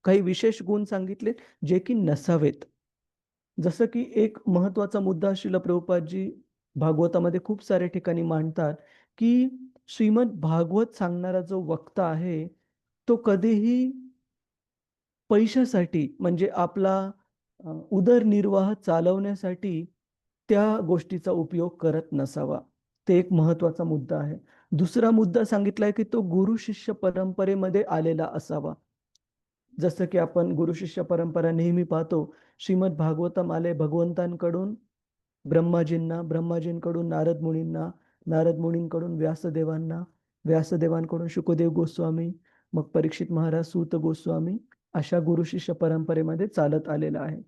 काही विशेष गुण सांगितलेत जे की नसावेत. जसं की एक महत्वाचा मुद्दा श्रील प्रभुपादजी भागवतामध्ये खूप साऱ्या ठिकाणी मांडतात की श्रीमद भागवत सांगणारा जो वक्ता आहे तो कधीही पैशासाठी म्हणजे आपला उदरनिर्वाह चालवण्यासाठी त्या गोष्टीचा उपयोग करत नसावा. ते एक महत्वाचा मुद्दा आहे. दुसरा मुद्दा सांगितलाय की तो गुरु शिष्य परंपरेमध्ये आलेला असावा. जसं की आपण गुरु शिष्य परंपरा नेहमी पाहतो, श्रीमद भागवतम आले भगवंतांकडून ब्रह्माजींना, ब्रह्माजींकडून नारद मुनींना, नारद मुनींकडून व्यासदेवांना, व्यासदेवांकडून शुकदेव गोस्वामी, मग परीक्षित महाराज, सूत गोस्वामी, अशा गुरु शिष्य परंपरेमध्ये चालत आलेला आहे.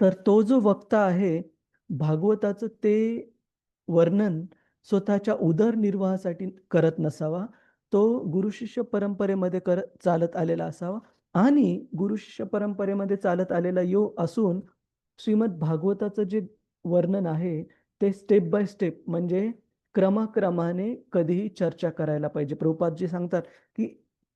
तर तो जो वक्ता आहे भागवताचं ते वर्णन स्वतःच्या उदरनिर्वाहासाठी करत नसावा, तो गुरु शिष्य परंपरेमध्ये चालत आलेला असावा आणि गुरु शिष्य परंपरेमध्ये चालत आलेला असून श्रीमद भागवताचं जे वर्णन आहे ते स्टेप बाय स्टेप म्हणजे क्रमाक्रमाने कधीही चर्चा करायला पाहिजे. प्रभुपादजी सांगतात की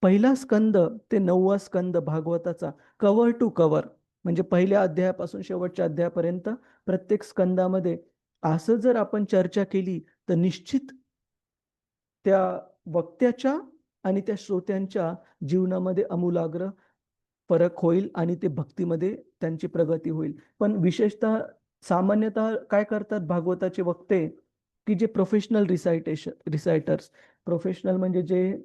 पहिला स्कंद ते 9वा स्कंद भागवताचा कव्हर टू कव्हर म्हणजे पहिल्या अध्यायापासून शेवटच्या अध्यायापर्यंत प्रत्येक स्कंदामध्ये असं जर आपण चर्चा केली तर निश्चित त्या वक्त्याच्या आणि त्या श्रोत्यांच्या जीवनामध्ये आमूलाग्र फरक होईल आणि ते भक्तीमध्ये त्यांची प्रगती होईल. पण विशेषतः सामान्यतः काय करतात भागवताचे वक्ते, की जे प्रोफेशनल रिसायटर्स, प्रोफेशनल म्हणजे जे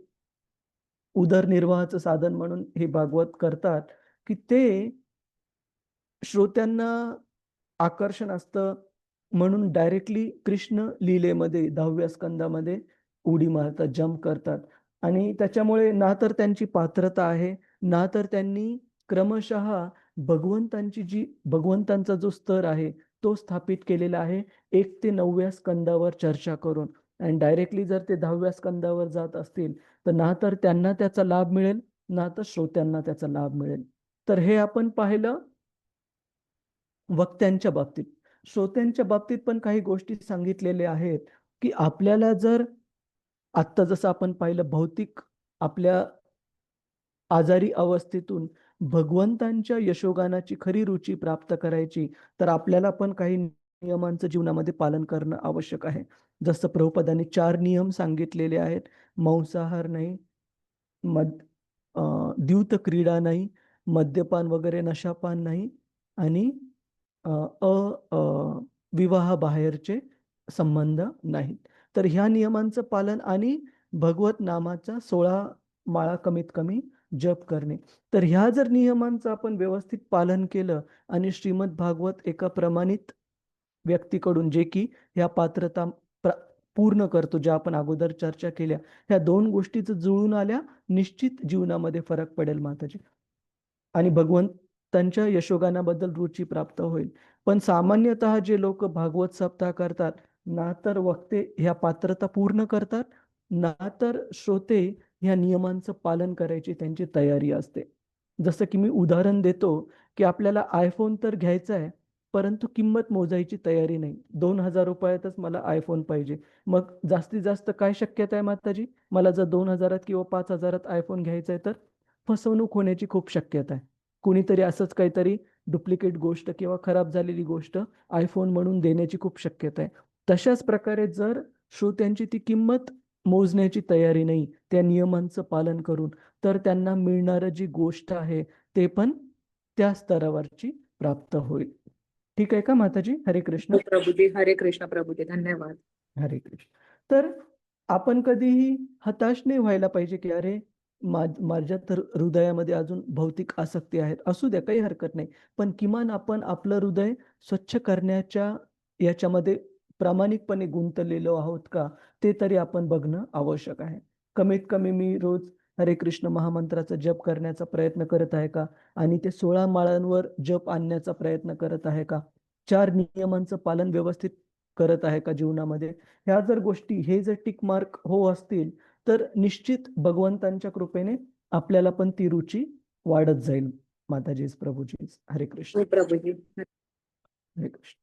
उदरनिर्वाहाचं साधन म्हणून हे भागवत करतात, की ते श्रोत्यांना आकर्षण असतं म्हणून डायरेक्टली कृष्ण लीलेमध्ये 10व्या स्कंदामध्ये उडी मारतात, जंप करतात आणि त्याच्यामुळे ना तर त्यांची पात्रता आहे, ना तर त्यांनी क्रमशः भगवंतांचा जो स्तर आहे तो स्थापित केलेला आहे 1 ते 9व्या स्कंदावर चर्चा करून. आणि डायरेक्टली जर ते 10व्या स्कंदावर जात असतील तर ना तर त्यांना त्याचा लाभ मिळेल, ना तर श्रोत्यांना त्याचा लाभ मिळेल. तर हे आपण पाहिलं वक्त्यांच्या बाबतीत. श्रोत्यांच्या बाबतीत पण काही गोष्टी सांगितलेल्या आहेत, की आपल्याला जर आत्ता जसं आपण पाहिलं भौतिक आपल्या आजारी अवस्थेतून भगवंतांच्या यशोगानाची खरी रुची प्राप्त करायची, तर आपल्याला पण काही नियमांचं जीवनामध्ये पालन करणं आवश्यक आहे. जसं प्रभुपादांनी 4 नियम सांगितलेले आहेत. मांसाहार नाही, द्यूत क्रीडा नाही, मद्यपान वगैरे नशापान नाही आणि अ, अ, अ, विवाहाबाहेरचे संबंध नाहीत. तर ह्या नियमांचं पालन आणि भगवत नामाचा 16 माळा कमीत कमी जप करणे. तर ह्या जर नियमांचं आपण व्यवस्थित पालन केलं आणि श्रीमद भागवत एका प्रमाणित व्यक्तीकडून जे की ह्या पात्रता पूर्ण करतो, ज्या आपण अगोदर चर्चा केल्या, ह्या 2 गोष्टी जर जुळून आल्या, निश्चित जीवनामध्ये फरक पडेल माताजी. आणि भगवंतांच्या यशोगानाबद्दल रुची प्राप्त होईल. पण सामान्यतः जे लोक भागवत सप्ताह करतात, ना तर वक्ते ह्या पात्रता पूर्ण करतात, ना तर श्रोते ह्या नियमांचं पालन करायची त्यांची तयारी असते. जसं की मी उदाहरण देतो, की आपल्याला आयफोन तर घ्यायचा आहे, परंतु किंमत मोजायची तयारी नाही. 2,000 रुपयातच मला आयफोन पाहिजे. मग जास्तीत जास्त काय शक्यता आहे माताजी? मला जर 2,000 किंवा 5,000 आयफोन घ्यायचा आहे तर फसवणूक होण्याची खूप शक्यता आहे. कुणीतरी असंच काहीतरी डुप्लिकेट गोष्ट किंवा खराब झालेली गोष्ट आयफोन म्हणून देण्याची खूप शक्यता आहे. तशाच प्रकारे जर श्रोत्यांची ती किंमत मोजण्याची तयारी नाही, त्या नियमांचं पालन करून, तर त्यांना मिळणारं जी गोष्ट आहे ते पण त्या स्तरावरची प्राप्त होईल. ठीक आहे का माताजी? हरे कृष्ण. हो प्रभुजी, हरे कृष्ण प्रभुजी, धन्यवाद. हरे कृष्ण. तर आपण कधीही हताश नाही व्हायला पाहिजे, की अरे माझ्या तर हृदयामध्ये अजून भौतिक आसक्ती आहेत. असू द्या, काही हरकत नाही. पण किमान आपण आपलं हृदय स्वच्छ करण्याच्या याच्यामध्ये प्रामाणिकपणे गुंतलेलो आहोत का, ते तरी आपण बघणं आवश्यक आहे. कमीत कमी मी रोज हरे कृष्ण महामंत्राचा जप करण्याचा प्रयत्न करत आहे का? आणि ते 16 माळांवर जप आणण्याचा प्रयत्न करत आहे का? 4 नियमांचं पालन व्यवस्थित करत आहे का जीवनामध्ये? ह्या जर गोष्टी, हे जर टिक मार्क हो असतील, तर निश्चित भगवंतांच्या कृपेने आपल्याला पण ती रुची वाढत जाईल. माताजीच, प्रभूजीच. हरे कृष्ण. हो प्रभुजी. हरे कृष्ण.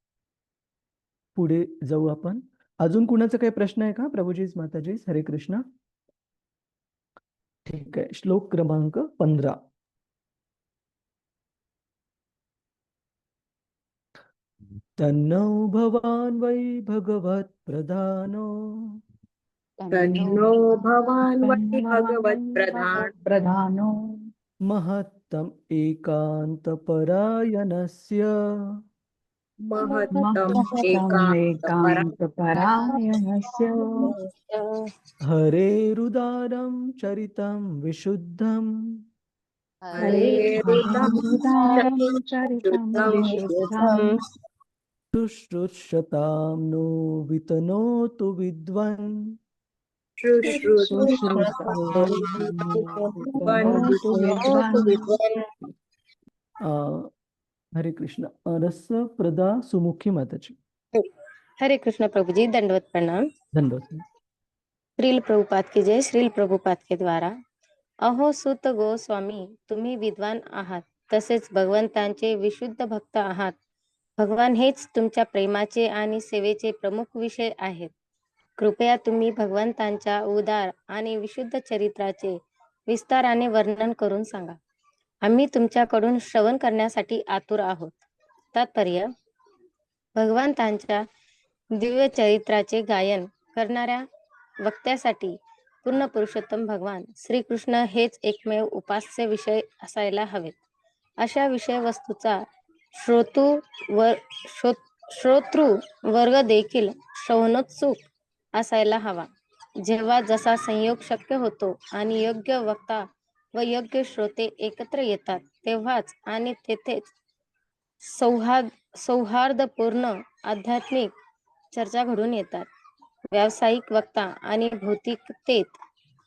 पुढे जाऊ आपण. अजून कुणाचा काही प्रश्न आहे का? प्रभूजीच, माताजीच. हरे कृष्ण. ठीक आहे. श्लोक क्रमांक 15. तन्नो भवान वै भगवत प्रधानो तन्नो भवान् वै भगवत् प्रधानो महत्तम एकांत परायणस्य महत्तम एकान्तपरायणस्य हरेरुदारं चरितं विशुद्धं हरेरुदारं चरितं विशुद्धं शुश्रूषतां नो वितनोतु विद्वान्. हरे कृष्ण. रस प्रदा सुमुखी माताजी. हरे कृष्ण प्रभुजी, दंडवत प्रणाम. धन्यवाद. श्रील प्रभुपाद की जय. श्रील प्रभुपाद के द्वारा. अहो सुत गोस्वामी, तुम्ही विद्वान आहात, तसेच भगवंतांचे विशुद्ध भक्त आहात. भगवान हेच तुमच्या प्रेमाचे आणि सेवेचे प्रमुख विषय आहेत. कृपया तुम्ही भगवंतांच्या उदार आणि विशुद्ध चरित्राचे विस्ताराने वर्णन करून सांगा. आम्ही तुमच्याकडून श्रवण करण्यासाठी आतुर आहोत. तात्पर्य: भगवंतांच्या दिव्य चरित्राचे गायन करणाऱ्या वक्त्यासाठी पूर्ण पुरुषोत्तम भगवान श्रीकृष्ण हेच एकमेव उपास्य विषय असायला हवेत. अशा विषय वस्तूचा श्रोतृ वर्ग देखील श्रवणोत्सुक असायला हवा. जेव्हा जसा संयोग शक्य होतो आणि योग्य वक्ता व योग्य श्रोते एकत्र येतात तेव्हाच आणि तेथेच सौहार्दपूर्ण आध्यात्मिक चर्चा घडून येतात. व्यावसायिक वक्ता आणि भौतिकतेत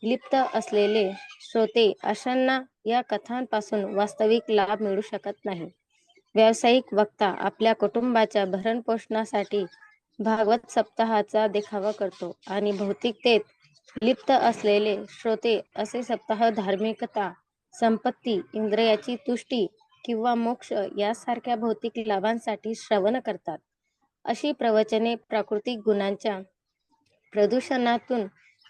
लिप्त असलेले श्रोते अशांना या कथांपासून वास्तविक लाभ मिळू शकत नाही. व्यावसायिक वक्ता आपल्या कुटुंबाच्या भरणपोषणासाठी भागवत सप्ताहाचा देखावा करतो आणि भौतिकतेत लिप्त असलेले श्रोते असे सप्ताह धार्मिकता, संपत्ती, इंद्रियाची तुष्टी किंवा मोक्ष यासारख्या भौतिक लाभांसाठी श्रवण करतात. अशी प्रवचने प्राकृतिक गुणांच्या प्रदूषणातून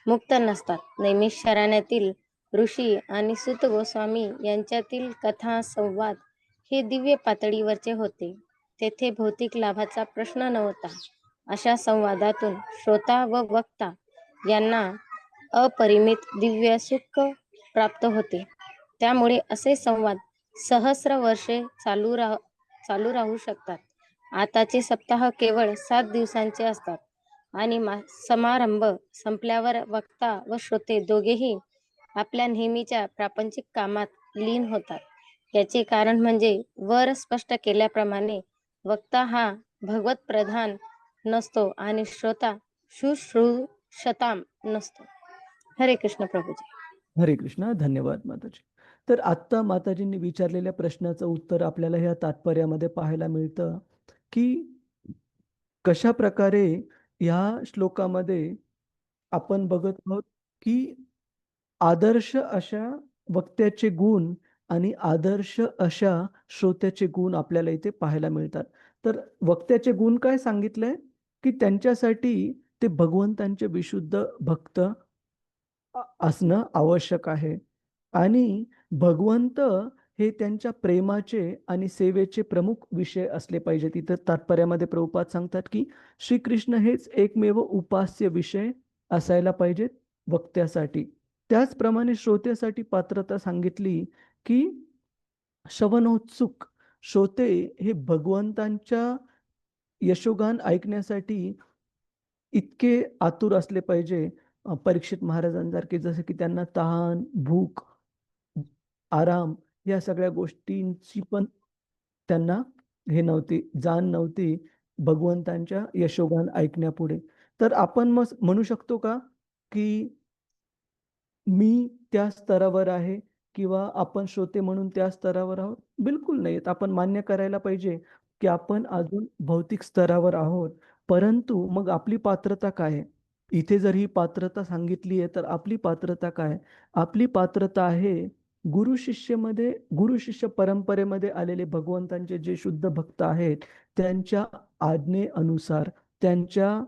मुक्त नसतात. नैमिषारण्यातील ऋषी आणि सूत गोस्वामी यांच्यातील कथा संवाद हे दिव्य पातळीवरचे होते. तेथे भौतिक लाभाचा प्रश्न नव्हता. अशा संवादातून श्रोता व वक्ता यांना अपरिमित दिव्य सुख प्राप्त होते. त्यामुळे असे संवाद सहस्र वर्षे चालू राहू शकतात. आताचे सप्ताह केवळ 7 दिवसांचे असतात आणि समारंभ संपल्यावर वक्ता व श्रोते दोघेही आपल्या नेहमीच्या प्रापंचिक कामात लीन होतात. याचे कारण म्हणजे वर स्पष्ट केल्याप्रमाणे वक्ता हा भगवत प्रधान नसतो आणि श्रोता शुश्रूषताम नसतो. हरे कृष्ण प्रभूजी. हरे कृष्ण. धन्यवाद माताजी. तर आत्ता माताजींनी विचारलेल्या प्रश्नाचं उत्तर आपल्याला ह्या तात्पर्यामध्ये पाहायला मिळतं की कशा प्रकारे ह्या श्लोकामध्ये आपण बघत आहोत की आदर्श अशा वक्त्याचे गुण आणि आदर्श अशा श्रोत्याचे गुण आपल्याला इथे पाहायला मिळतात. तर वक्त्याचे गुण काय सांगितलंय की त्यांच्यासाठी ते भगवंतांचे विशुद्ध भक्त असणं आवश्यक आहे आणि भगवंत हे त्यांच्या प्रेमाचे आणि सेवेचे प्रमुख विषय असले पाहिजेत. इथं तात्पर्यामध्ये प्रभुपाद सांगतात की श्रीकृष्ण हेच एकमेव उपास्य विषय असायला पाहिजेत वक्त्यासाठी. त्याचप्रमाणे श्रोत्यासाठी पात्रता सांगितली की श्रवणोत्सुक श्रोते हे भगवंतांच्या यशोगान ऐकण्यासाठी इतके आतुर असले पाहिजे. परीक्षित महाराजांसारखे, जसे की त्यांना तहान, भूक, आराम या सगळ्या गोष्टींची पण त्यांना हे नव्हती, जाण नव्हती भगवंतांच्या यशोगान ऐकण्यापुढे. तर आपण मग म्हणू शकतो का की मी त्या स्तरावर आहे किंवा आपण श्रोते म्हणून त्या स्तरावर आहोत? बिलकुल नाही. आपण मान्य करायला पाहिजे की आपण अजून भौतिक स्तरावर आहोत. परंतु मग आपली पात्रता काय आहे? इथे जर ही पात्रता सांगितली आहे तर आपली पात्रता काय? आपली पात्रता आहे गुरु शिष्य परंपरेमध्ये आलेले भगवंतांचे जे शुद्ध भक्त आहेत त्यांच्या आज्ञेनुसार, त्यांच्या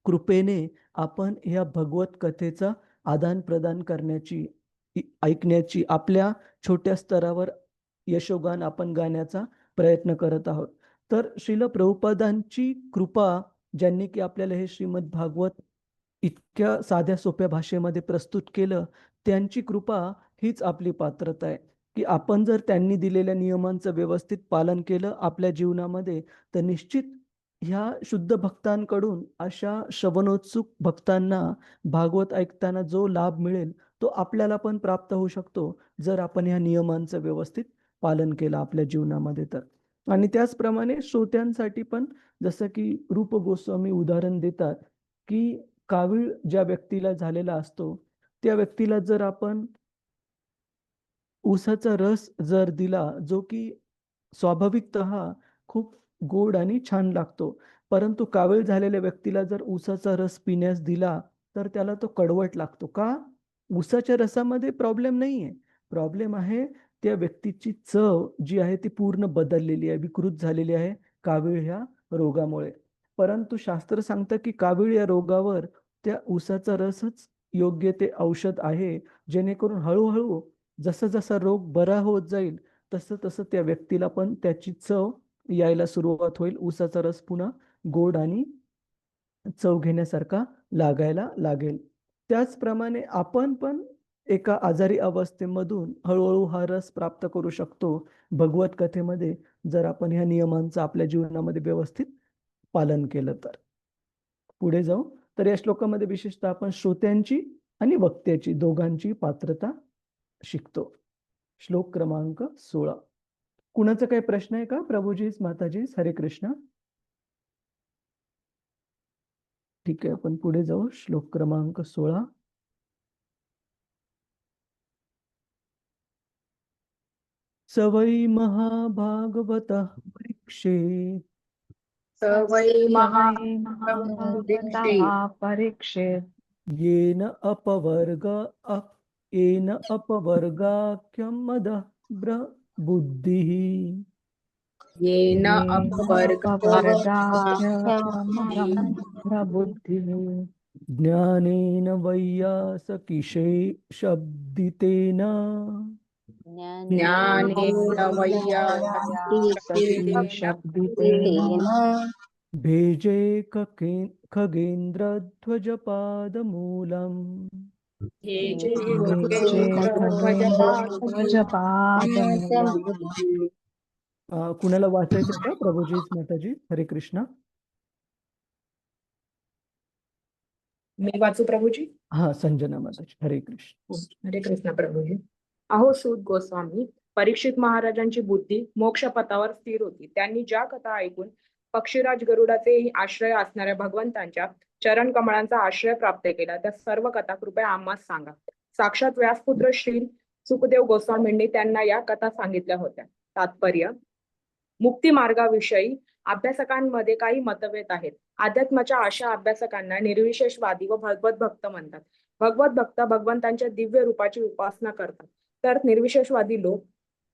कृपेने आपण या भगवत कथेचा आदान प्रदान करण्याची, ऐकण्याची, आपल्या छोट्या स्तरावर यशोगान आपण गाण्याचा प्रयत्न करत आहोत. तर श्रील प्रभुपादांची कृपा, ज्यांनी की आपल्याला हे श्रीमद भागवत इतक्या साध्या सोप्या भाषेमध्ये प्रस्तुत केलं, त्यांची कृपा हीच आपली पात्रता आहे की आपण जर त्यांनी दिलेल्या नियमांचं व्यवस्थित पालन केलं आपल्या जीवनामध्ये तर निश्चित ह्या शुद्ध भक्तांकडून, अशा श्रवणोत्सुक भक्तांना भागवत ऐकताना जो लाभ मिळेल तो आपल्याला पण प्राप्त होऊ शकतो जर आपण ह्या नियमांचं व्यवस्थित पालन केलं आपल्या जीवनामध्ये तर. आणि त्याचप्रमाणे श्रोत्यांसाठी पण, जसं की रूप गोस्वामी उदाहरण देतात की कावीळ ज्या व्यक्तीला झालेला असतो त्या व्यक्तीला जर आपण ऊसाचा रस जर दिला, जो की स्वाभाविकतः खूप गोड आणि छान लागतो, परंतु कावीळ झालेल्या व्यक्तीला जर ऊसाचा रस पिण्यास दिला तर त्याला तो कडवट लागतो. का? ऊसाच्या रसामध्ये प्रॉब्लेम नाही आहे, प्रॉब्लेम आहे त्या व्यक्तीची चव जी आहे ती पूर्ण बदललेली आहे, विकृत झालेली आहे कावीळ ह्या रोगामुळे. परंतु शास्त्र सांगतं की कावीळ या रोगावर त्या ऊसाचा रसच योग्य ते औषध आहे, जेणेकरून हळूहळू जसं जसा रोग बरा होत जाईल तसं तसं त्या व्यक्तीला पण त्याची चव यायला सुरुवात होईल. ऊसाचा रस पुन्हा गोड आणि चव घेण्यासारखा लागायला लागेल. त्याचप्रमाणे आपण पण एका आजारी अवस्थेमधून हळूहळू हा रस प्राप्त करू शकतो भगवत कथेमध्ये, जर आपण ह्या नियमांचं आपल्या जीवनामध्ये व्यवस्थित पालन केलं तर. पुढे जाऊ तर या श्लोकामध्ये विशेषतः आपण श्रोत्यांची आणि वक्त्याची दोघांची पात्रता शिकतो. श्लोक क्रमांक 16. कुणाचा काही प्रश्न आहे का? प्रभूजीस, माताजीस, हरे कृष्ण. ठीक आहे, आपण पुढे जाऊ. श्लोक क्रमांक 16. सवै महाभागवत परीक्षेत सवै महाभागवता परीक्षेत येन अपवर्गाख्यम मद बुद्धिः येन बुद्धिः ज्ञानेन वैयासकीशे शब्दितेन ज्ञानेन शब्दितेन भेजे खगेन्द्रध्वजपादमूलम्. कुणाला वाचायचं का? प्रभूजी, माताजी, हरे कृष्ण. मी वाचू प्रभूजी? हा, संजना माताजी, हरे कृष्ण. हरे कृष्ण प्रभूजी. अहो सूत गोस्वामी, परीक्षित महाराजांची बुद्धी मोक्षपथावर स्थिर होती. त्यांनी ज्या कथा ऐकून पक्षीराज गरुडाचेही आश्रय असणाऱ्या भगवंतांच्या चरण कमळांचा आश्रय प्राप्त केला, त्या सर्व कथा कृपया आम्हास सांगा. साक्षात व्यासपुत्र श्री सुखदेव गोस्वामींनी त्यांना या कथा सांगितल्या होत्या. तात्पर्य: मुक्ती मार्गाविषयी अभ्यासकांमध्ये काही मतभेद आहेत. अध्यात्माच्या अशा अभ्यासकांना निर्विशेषवादी व भगवत भक्त म्हणतात. भगवत भक्त भगवंतांच्या दिव्य रूपाची उपासना करतात, तर निर्विशेषवादी लोक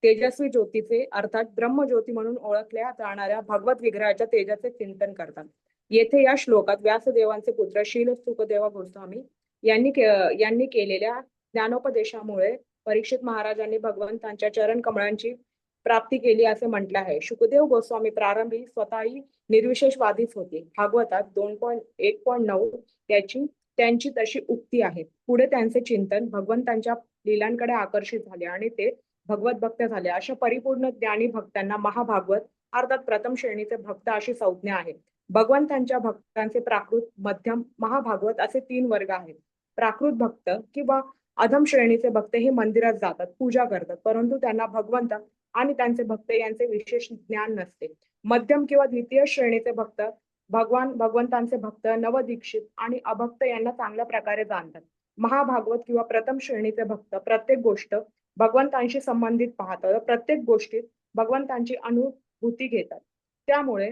तेजस्वी ज्योतीचे अर्थात ब्रह्मज्योती म्हणून ओळखल्या जाणाऱ्या भगवत विग्रहाच्या तेजाचे चिंतन करतात. येथे या श्लोकात व्यासदेवांचे पुत्र शील सुखदेव गोस्वामी यांनी केलेल्या ज्ञानोपदेशामुळे परीक्षित महाराजांनी भगवंतांच्या चरण कमळांची प्राप्ती केली असे म्हटले आहे. सुखदेव गोस्वामी प्रारंभी स्वतःही निर्विशेषवादीच होते. भागवतात 2.1.9 त्यांची तशी उक्ती आहे. पुढे त्यांचे चिंतन भगवंतांच्या लीलांकडे आकर्षित झाले आणि ते भगवत भक्त झाले. अशा परिपूर्ण ज्ञानी भक्तांना महाभागवत अर्थात प्रथम श्रेणीचे भक्त अशी संज्ञा आहे. भगवंतांच्या भक्तांचे प्राकृत, मध्यम, महाभागवत असे 3 वर्ग आहेत. प्राकृत भक्त किंवा अधम श्रेणीचे भक्त हे मंदिरात जातात, पूजा करतात, परंतु त्यांना भगवंत आणि त्यांचे भक्त यांचे विशेष ज्ञान नसते. मध्यम किंवा द्वितीय श्रेणीचे भक्त भगवंतांचे भक्त, नवदीक्षित आणि अभक्त यांना चांगल्या प्रकारे जाणतात. महाभागवत किंवा प्रथम श्रेणीचे भक्त प्रत्येक गोष्ट भगवंतांशी संबंधित पाहतात, प्रत्येक गोष्टीत भगवंतांची अनुभूती घेतात. त्यामुळे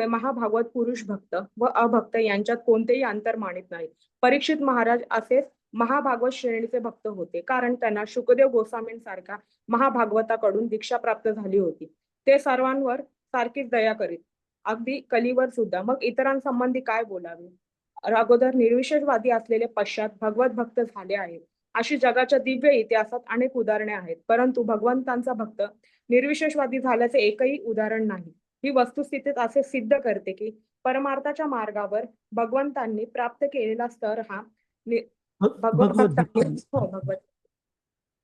महाभागवत पुरुष भक्त व अभक्त यांच्यात कोणतेही अंतर मानित नाही. परीक्षित महाराज असेच महाभागवत श्रेणीचे भक्त होते, कारण त्यांना शुकदेव गोस्वामींसारख्या महाभागवताकडून दीक्षा प्राप्त झाली होती. ते सर्वांवर सारखीच दया करीत, अगदी कलीवर सुद्धा. मग इतरांसंबंधी काय बोलावे? अगोदर निर्विशेषवादी असलेले पश्चात भगवत भक्त झाले आहेत, अशी जगाच्या दिव्य इतिहासात अनेक उदाहरणे आहेत. परंतु भगवंतांचा भक्त निर्विशेषवादी झाल्याचे एकही उदाहरण नाही. ही वस्तुस्थितीत असे सिद्ध करते की परमार्थाच्या मार्गावर भगवंतांनी प्राप्त केलेला स्तर हा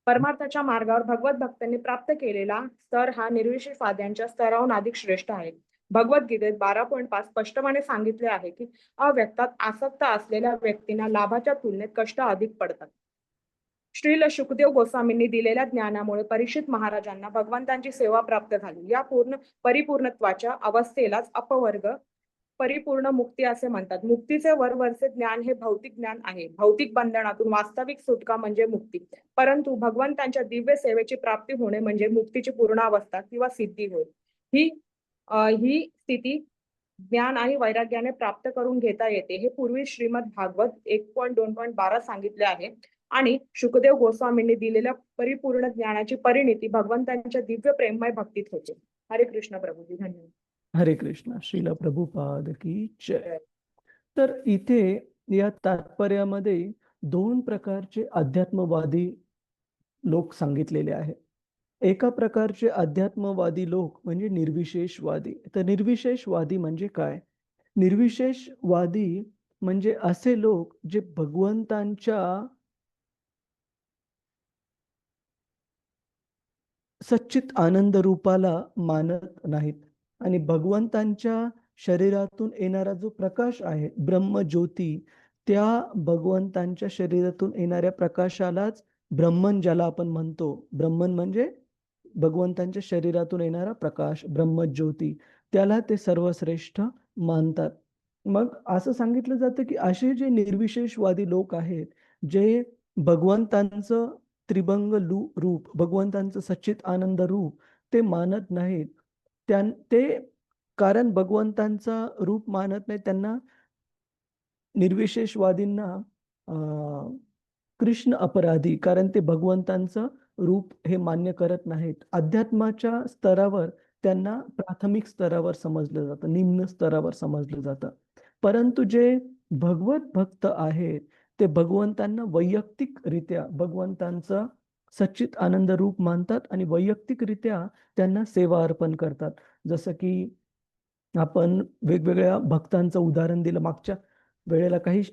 परमार्थाच्या मार्गावर भगवत भक्तांनी प्राप्त केलेला स्तर हा निर्विशेषवाद्यांच्या स्तराहून अधिक श्रेष्ठ आहे. भगवद्गीतेत 12.5 स्पष्टपणे सांगितले आहे की अव्यक्तात आसक्त असलेल्या व्यक्तींना लाभाच्या तुलनेत कष्ट अधिक पडतात. श्रील शुकदेव गोस्वामींनी दिलेल्या ज्ञानामुळे परीक्षित महाराजांना भगवंतांची सेवा प्राप्त झाली. या परिपूर्णत्वाच्या अवस्थेलाच अपवर्ग परिपूर्ण मुक्ती असे म्हणतात. मुक्तीचे वरवरचे ज्ञान हे भौतिक ज्ञान आहे. भौतिक बंधनातून वास्तविक सुटका म्हणजे मुक्ती. परंतु भगवंतांच्या दिव्य सेवेची प्राप्ती होणे म्हणजे मुक्तीची पूर्ण अवस्था किंवा सिद्धी होय. ही स्थिती ज्ञान आणि वैराग्याने प्राप्त करून घेता येते. हे पूर्वी श्रीमद भागवत 1.2.12 सांगितले आहे. आणि शुकदेव गोस्वामींनी दिलेल्या परिपूर्ण ज्ञानाची परिणिती भगवंतांच्या दिव्य प्रेममय भक्तीत होते. हरे कृष्ण प्रभूजी. धन्यवाद. हरे कृष्ण. श्रील प्रभुपाद की जय. तर इथे या तात्पर्यामध्ये 2 प्रकारचे अध्यात्मवादी लोक सांगितलेले आहेत. एका प्रकारचे अध्यात्मवादी लोक म्हणजे निर्विशेषवादी. तर निर्विशेषवादी म्हणजे काय? निर्विशेषवादी म्हणजे असे लोक जे भगवंतांच्या सच्चित आनंद रूपाला मानत नाहीत आणि भगवंतांच्या शरीरातून येणारा जो प्रकाश आहे ब्रह्मज्योती, त्या भगवंतांच्या शरीरातून येणाऱ्या प्रकाशालाच ब्रह्मन ज्याला आपण म्हणतो, ब्रह्मन म्हणजे भगवंतांच्या शरीरातून येणारा प्रकाश, ब्रह्मज्योती, त्याला ते सर्वश्रेष्ठ मानतात. मग असं सांगितलं जातं की असे जे निर्विशेषवादी लोक आहेत, जे भगवंतांचं त्रिभंग रूप, भगवंतांचं सच्चित आनंद रूप ते मानत नाहीत. ते कारण भगवंतांचा रूप मानत नाही, त्यांना निर्विशेषवादींना कृष्ण अपराधी, कारण ते भगवंतांचं रूप हे मान्य करत नाहीत. अध्यात्माच्या स्तरावर त्यांना प्राथमिक स्तरावर समजलं जातं, निम्न स्तरावर समजलं जातं. परंतु जे भगवत भक्त आहेत ते भगवंतांना वैयक्तिकरित्या भगवंतांचं सच्चित आनंद रूप मानतात आणि वैयक्तिकरित्या त्यांना सेवा अर्पण करतात. जसं की आपण वेगवेगळ्या भक्तांचं उदाहरण दिलं मागच्या वेळेला, काही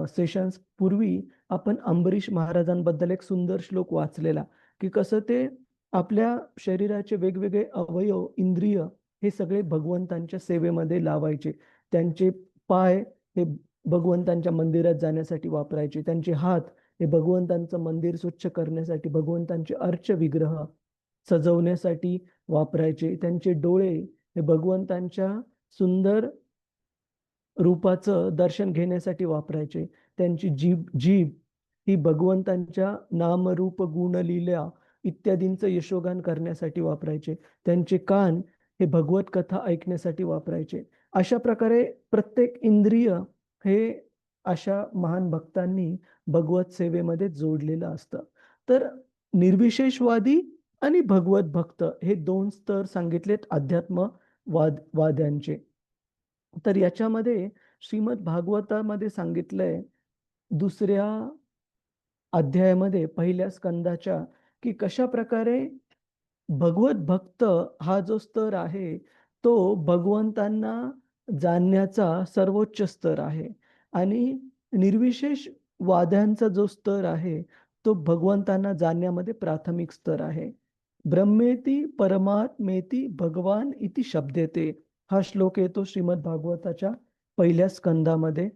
सेशन्स पूर्वी आपण अंबरीश महाराजांबद्दल एक सुंदर श्लोक वाचलेला, की कसं ते आपल्या शरीराचे वेगवेगळे अवयव, इंद्रिय हे सगळे भगवंतांच्या सेवेमध्ये लावायचे. त्यांचे पाय हे भगवंतांच्या मंदिरात जाण्यासाठी वापरायचे, त्यांचे हात हे भगवंतांचं मंदिर स्वच्छ करण्यासाठी, भगवंतांचे अर्च विग्रह सजवण्यासाठी वापरायचे, त्यांचे डोळे हे भगवंतांच्या सुंदर रूपाचं दर्शन घेण्यासाठी वापरायचे, त्यांची जीभ ही भगवंतांच्या नामरूप गुणलीला इत्यादींचं यशोगान करण्यासाठी वापरायचे, त्यांचे कान हे भगवत कथा ऐकण्यासाठी वापरायचे. अशा प्रकारे प्रत्येक इंद्रिय हे अशा महान भक्तांनी भगवत सेवेमध्ये जोडलेलं असतं. तर निर्विशेषवादी आणि भगवत भक्त हे दोन स्तर सांगितलेत वाद्यांचे. तर याच्यामध्ये श्रीमद भागवतामध्ये सांगितलंय दुसऱ्या अध्यायामध्ये पहिल्या स्कंदाच्या, की कशा प्रकारे भगवत भक्त हा जो स्तर आहे तो भगवंतांना जाणण्याचा सर्वोच्च स्तर आहे आणि निर्विशेष वाद्यांचा जो स्तर आहे तो भगवंतांना जाणण्यामध्ये प्राथमिक स्तर आहे. ब्रह्मेती परमात्मेती भगवान इति शब्देते, हा श्लोक येतो श्रीमद भागवताच्या पहिल्या स्कंदामध्ये,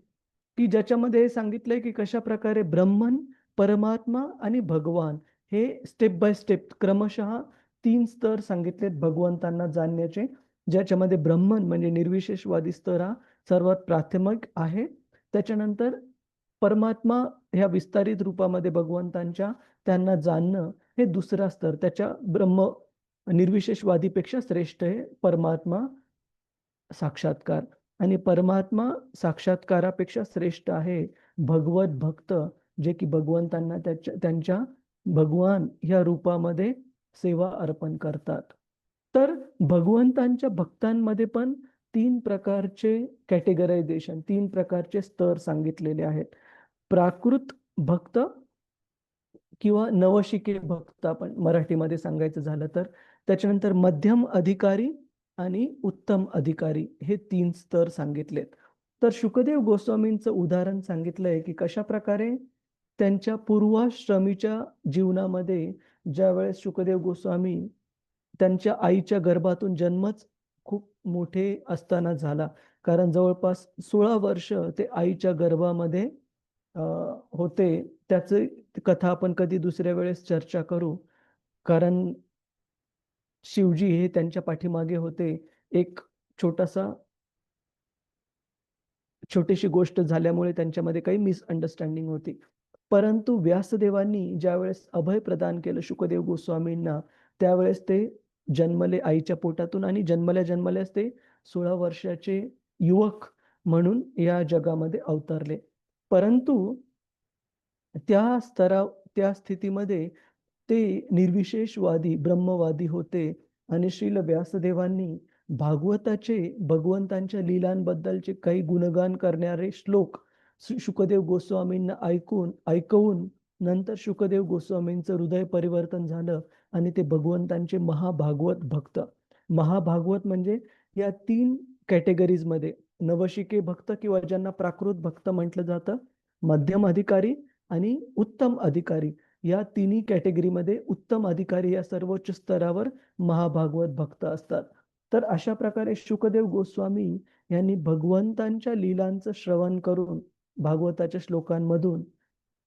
की ज्याच्यामध्ये हे सांगितलंय की कशा प्रकारे ब्रह्मन, परमात्मा आणि भगवान हे स्टेप बाय स्टेप क्रमशः 3 स्तर सांगितलेत भगवंतांना जाणण्याचे, ज्याच्यामध्ये ब्रह्मन म्हणजे निर्विशेषवादी स्तर हा सर्वात प्राथमिक आहे. त्याच्यानंतर परमात्मा ह्या विस्तारित रूपामध्ये भगवंतांच्या त्यांना जाणणं हे दुसरा स्तर, त्याच्या निर्विशेषवादीपेक्षा श्रेष्ठ आहे परमात्मा साक्षात्कार, आणि परमात्मा साक्षात्कारापेक्षा श्रेष्ठ आहे भगवत भक्त, जे की भगवंतांना त्यांच्या भगवान ह्या रूपामध्ये सेवा अर्पण करतात. तर भगवंतांच्या भक्तांमध्ये पण 3 प्रकारचे कॅटेगरायझेशन, 3 प्रकारचे स्तर सांगितलेले आहेत. प्राकृत भक्त किंवा नवशिके भक्त आपण मराठीमध्ये सांगायचं झालं तर, त्याच्यानंतर मध्यम अधिकारी आणि उत्तम अधिकारी हे 3 स्तर सांगितलेत. तर शुकदेव गोस्वामींचं उदाहरण सांगितलंय की कशा प्रकारे त्यांच्या पूर्वाश्रमीच्या जीवनामध्ये ज्यावेळेस शुकदेव गोस्वामी त्यांच्या आईच्या गर्भातून जन्मच खूप मोठे असताना झाला, कारण जवळपास 16 वर्ष ते आईच्या गर्भामध्ये होते. त्याची कथा आपण कधी दुसऱ्या वेळेस चर्चा करू, कारण शिवजी हे त्यांच्या पाठीमागे होते. एक छोटीशी गोष्ट झाल्यामुळे त्यांच्यामध्ये काही मिसअंडरस्टँडिंग होती. परंतु व्यासदेवांनी ज्यावेळेस अभय प्रदान केलं शुकदेव गोस्वामींना, त्यावेळेस ते जन्मले आईच्या पोटातून आणि जन्मल्याच ते 16 वर्षाचे युवक म्हणून या जगामध्ये अवतरले. परंतु त्या स्थितीमध्ये ते निर्विशेषवादी ब्रह्मवादी होते आणि श्रील व्यासदेवांनी भागवताचे भगवंतांच्या लीलांबद्दलचे काही गुणगान करणारे श्लोक शुकदेव गोस्वामींना ऐकवून नंतर शुकदेव गोस्वामींचं हृदय परिवर्तन झालं आणि ते भगवंतांचे महाभागवत भक्त. महाभागवत म्हणजे या 3 कॅटेगरीजमध्ये नवशिके भक्त किंवा ज्यांना प्राकृत भक्त म्हटलं जातं, मध्यम अधिकारी आणि उत्तम अधिकारी, या तिन्ही कॅटेगरीमध्ये उत्तम अधिकारी या सर्वोच्च स्तरावर महाभागवत भक्त असतात. तर अशा प्रकारे शुकदेव गोस्वामी यांनी भगवंतांच्या लीलांचं श्रवण करून भागवताच्या श्लोकांमधून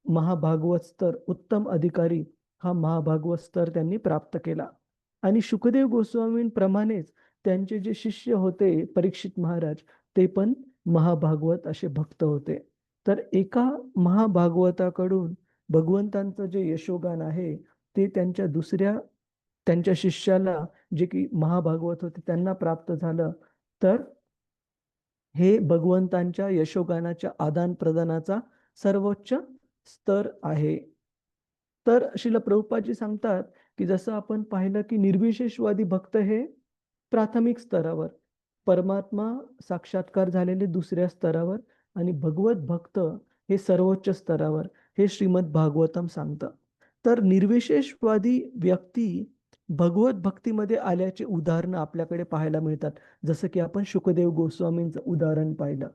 महाभागवत स्तर, उत्तम अधिकारी हा महाभागवत स्तर त्यांनी प्राप्त केला. आणि शुकदेव गोस्वामींप्रमाणेच त्यांचे जे शिष्य होते परीक्षित महाराज, ते पण महाभागवत असे भक्त होते. तर एका महाभागवताकडून भगवंतांचं जे यशोगान आहे ते त्यांच्या शिष्याला, जे की महाभागवत होते, त्यांना प्राप्त झालं. तर हे भगवंतांच्या यशोगानाच्या आदान प्रदानाचा सर्वोच्च स्तर आहे. तर श्रील प्रभुपादजी सांगतात की जसं आपण पाहिलं की निर्विशेषवादी भक्त हे प्राथमिक स्तरावर, परमात्मा साक्षात्कार झालेले दुसऱ्या स्तरावर, आणि भगवत भक्त हे सर्वोच्च स्तरावर, हे श्रीमद भागवतम सांगतं. तर निर्विशेषवादी व्यक्ती भगवत भक्तीमध्ये आल्याचे उदाहरणं आपल्याकडे पाहायला मिळतात, जसं की आपण शुकदेव गोस्वामींचं उदाहरण पाहिलं.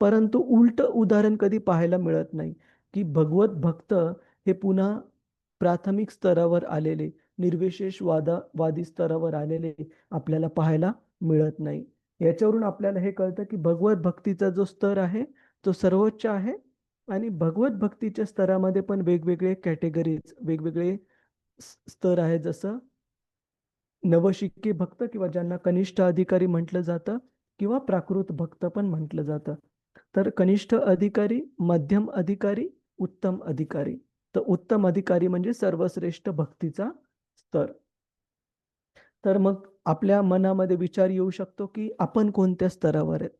परंतु उलट उदाहरण कधी पाहायला मिळत नाही की भगवत भक्त हे पुन्हा प्राथमिक स्तरावर आलेले, निर्विशेषवादी स्तरावर आलेले आपल्याला पाहायला मिळत नाही. याच्यावरून आपल्याला हे कळतं की भगवत भक्तीचा जो स्तर आहे तो सर्वोच्च आहे, आणि भगवत भक्तीच्या स्तरामध्ये पण वेगवेगळे कॅटेगरीज, वेगवेगळे स्तर आहे. जसं नवशिके भक्त किंवा ज्यांना कनिष्ठ अधिकारी म्हटलं जातं, किंवा प्राकृत भक्त पण म्हटलं जातं. तर कनिष्ठ अधिकारी, मध्यम अधिकारी, उत्तम अधिकारी. तर उत्तम अधिकारी म्हणजे सर्वश्रेष्ठ भक्तीचा स्तर. तर मग आपल्या मनामध्ये विचार येऊ शकतो की आपण कोणत्या स्तरावर आहेत.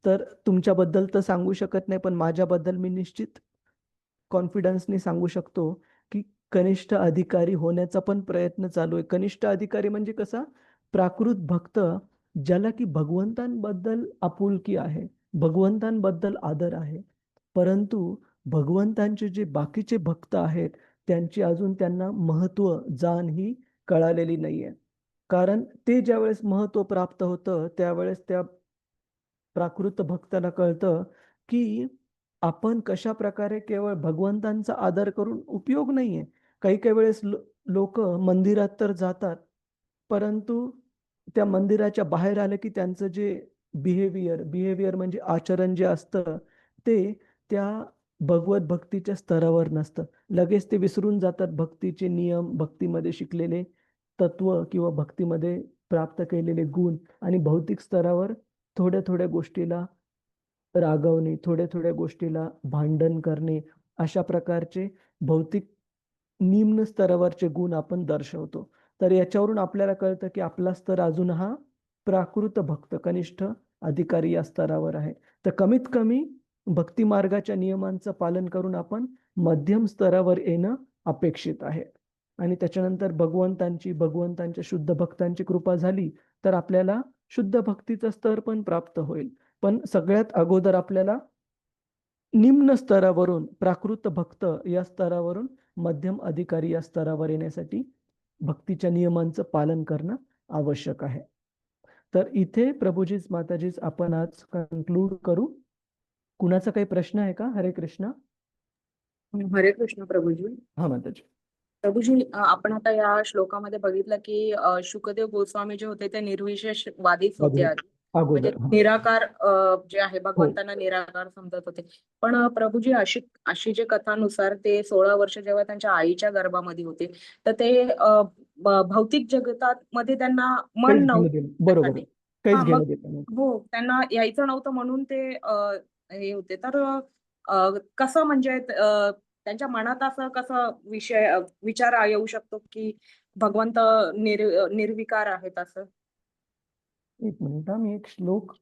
तर तुमच्याबद्दल तर सांगू शकत नाही, पण माझ्याबद्दल मी निश्चित कॉन्फिडन्सने सांगू शकतो की कनिष्ठ अधिकारी होण्याचा पण प्रयत्न चालू आहे. कनिष्ठ अधिकारी म्हणजे कसा, प्राकृत भक्त ज्याला की भगवंतांबद्दल आपुलकी आहे, भगवंतांबद्दल आदर आहे, परंतु भगवंतांचे जे बाकीचे भक्त आहेत त्यांची अजून त्यांना महत्त्व, जाण ही कळालेली नाहीये. कारण ते ज्यावेळेस महत्त्व प्राप्त होतं त्यावेळेस त्या प्राकृत भक्ताला कळतं की आपण कशा प्रकारे केवळ भगवंतांचा आदर करून उपयोग नाहीये. काही काही वेळेस लोक मंदिरात तर जातात, परंतु त्या मंदिराच्या बाहेर आलं की त्यांचं जे बिहेवियर म्हणजे आचरण जे असतं ते त्या भगवत भक्तीच्या स्तरावर नसतं. लगेच ते विसरून जातात भक्तीचे नियम, भक्तीमध्ये शिकलेले तत्व किंवा भक्तीमध्ये प्राप्त केलेले गुण, आणि भौतिक स्तरावर थोड्या थोड्या गोष्टीला रागवणे, थोड्या थोड्या गोष्टीला भांडण करणे, अशा प्रकारचे भौतिक निम्न स्तरावरचे गुण आपण दर्शवतो. तर याच्यावरून आपल्याला कळतं की आपला स्तर अजून हा प्राकृत भक्त, कनिष्ठ अधिकारी या स्तरावर आहे. तर कमीत कमी भक्ती मार्गाच्या नियमांचं पालन करून आपण मध्यम स्तरावर येणं अपेक्षित आहे. आणि त्याच्यानंतर भगवंतांच्या शुद्ध भक्तांची कृपा झाली तर आपल्याला शुद्ध भक्तीचा स्तर पण प्राप्त होईल. पण सगळ्यात अगोदर आपल्याला निम्न स्तरावरून, प्राकृत भक्त या स्तरावरून मध्यम अधिकारी या स्तरावर येण्यासाठी भक्तीच्या नियमांचं पालन करणं आवश्यक आहे. तर इथे प्रभूजीच माताजीच आपण आज कन्क्लूड करू. कुणाचा काही प्रश्न आहे का? हरे कृष्ण. हरे कृष्ण प्रभूजी. हा माताजी. प्रभूजी, आपण आता या श्लोकामध्ये बघितलं की शुकदेव गोस्वामी जे होते ते निर्विशेषवादीच होते आधी. म्हणजे अगोदर निराकार जे आहे भगवंतांना निराकार समजत होते. पण प्रभूजी, अशी जे कथानुसार ते 16 वर्ष जेव्हा त्यांच्या आईच्या गर्भामध्ये होते तर ते भौतिक जगतात मध्ये त्यांना मन नव्हतं. बरोबर आहे. काहीच हा, घेणं मग देणं नव्हतं. हो, त्यांना यायचं नव्हतं म्हणून ते हे होते. तर कसं म्हणजे त्यांच्या मनात असं कसं विचार येऊ शकतो की भगवंत निर्विकार आहेत असं? एक मिनिट, मी एक श्लोक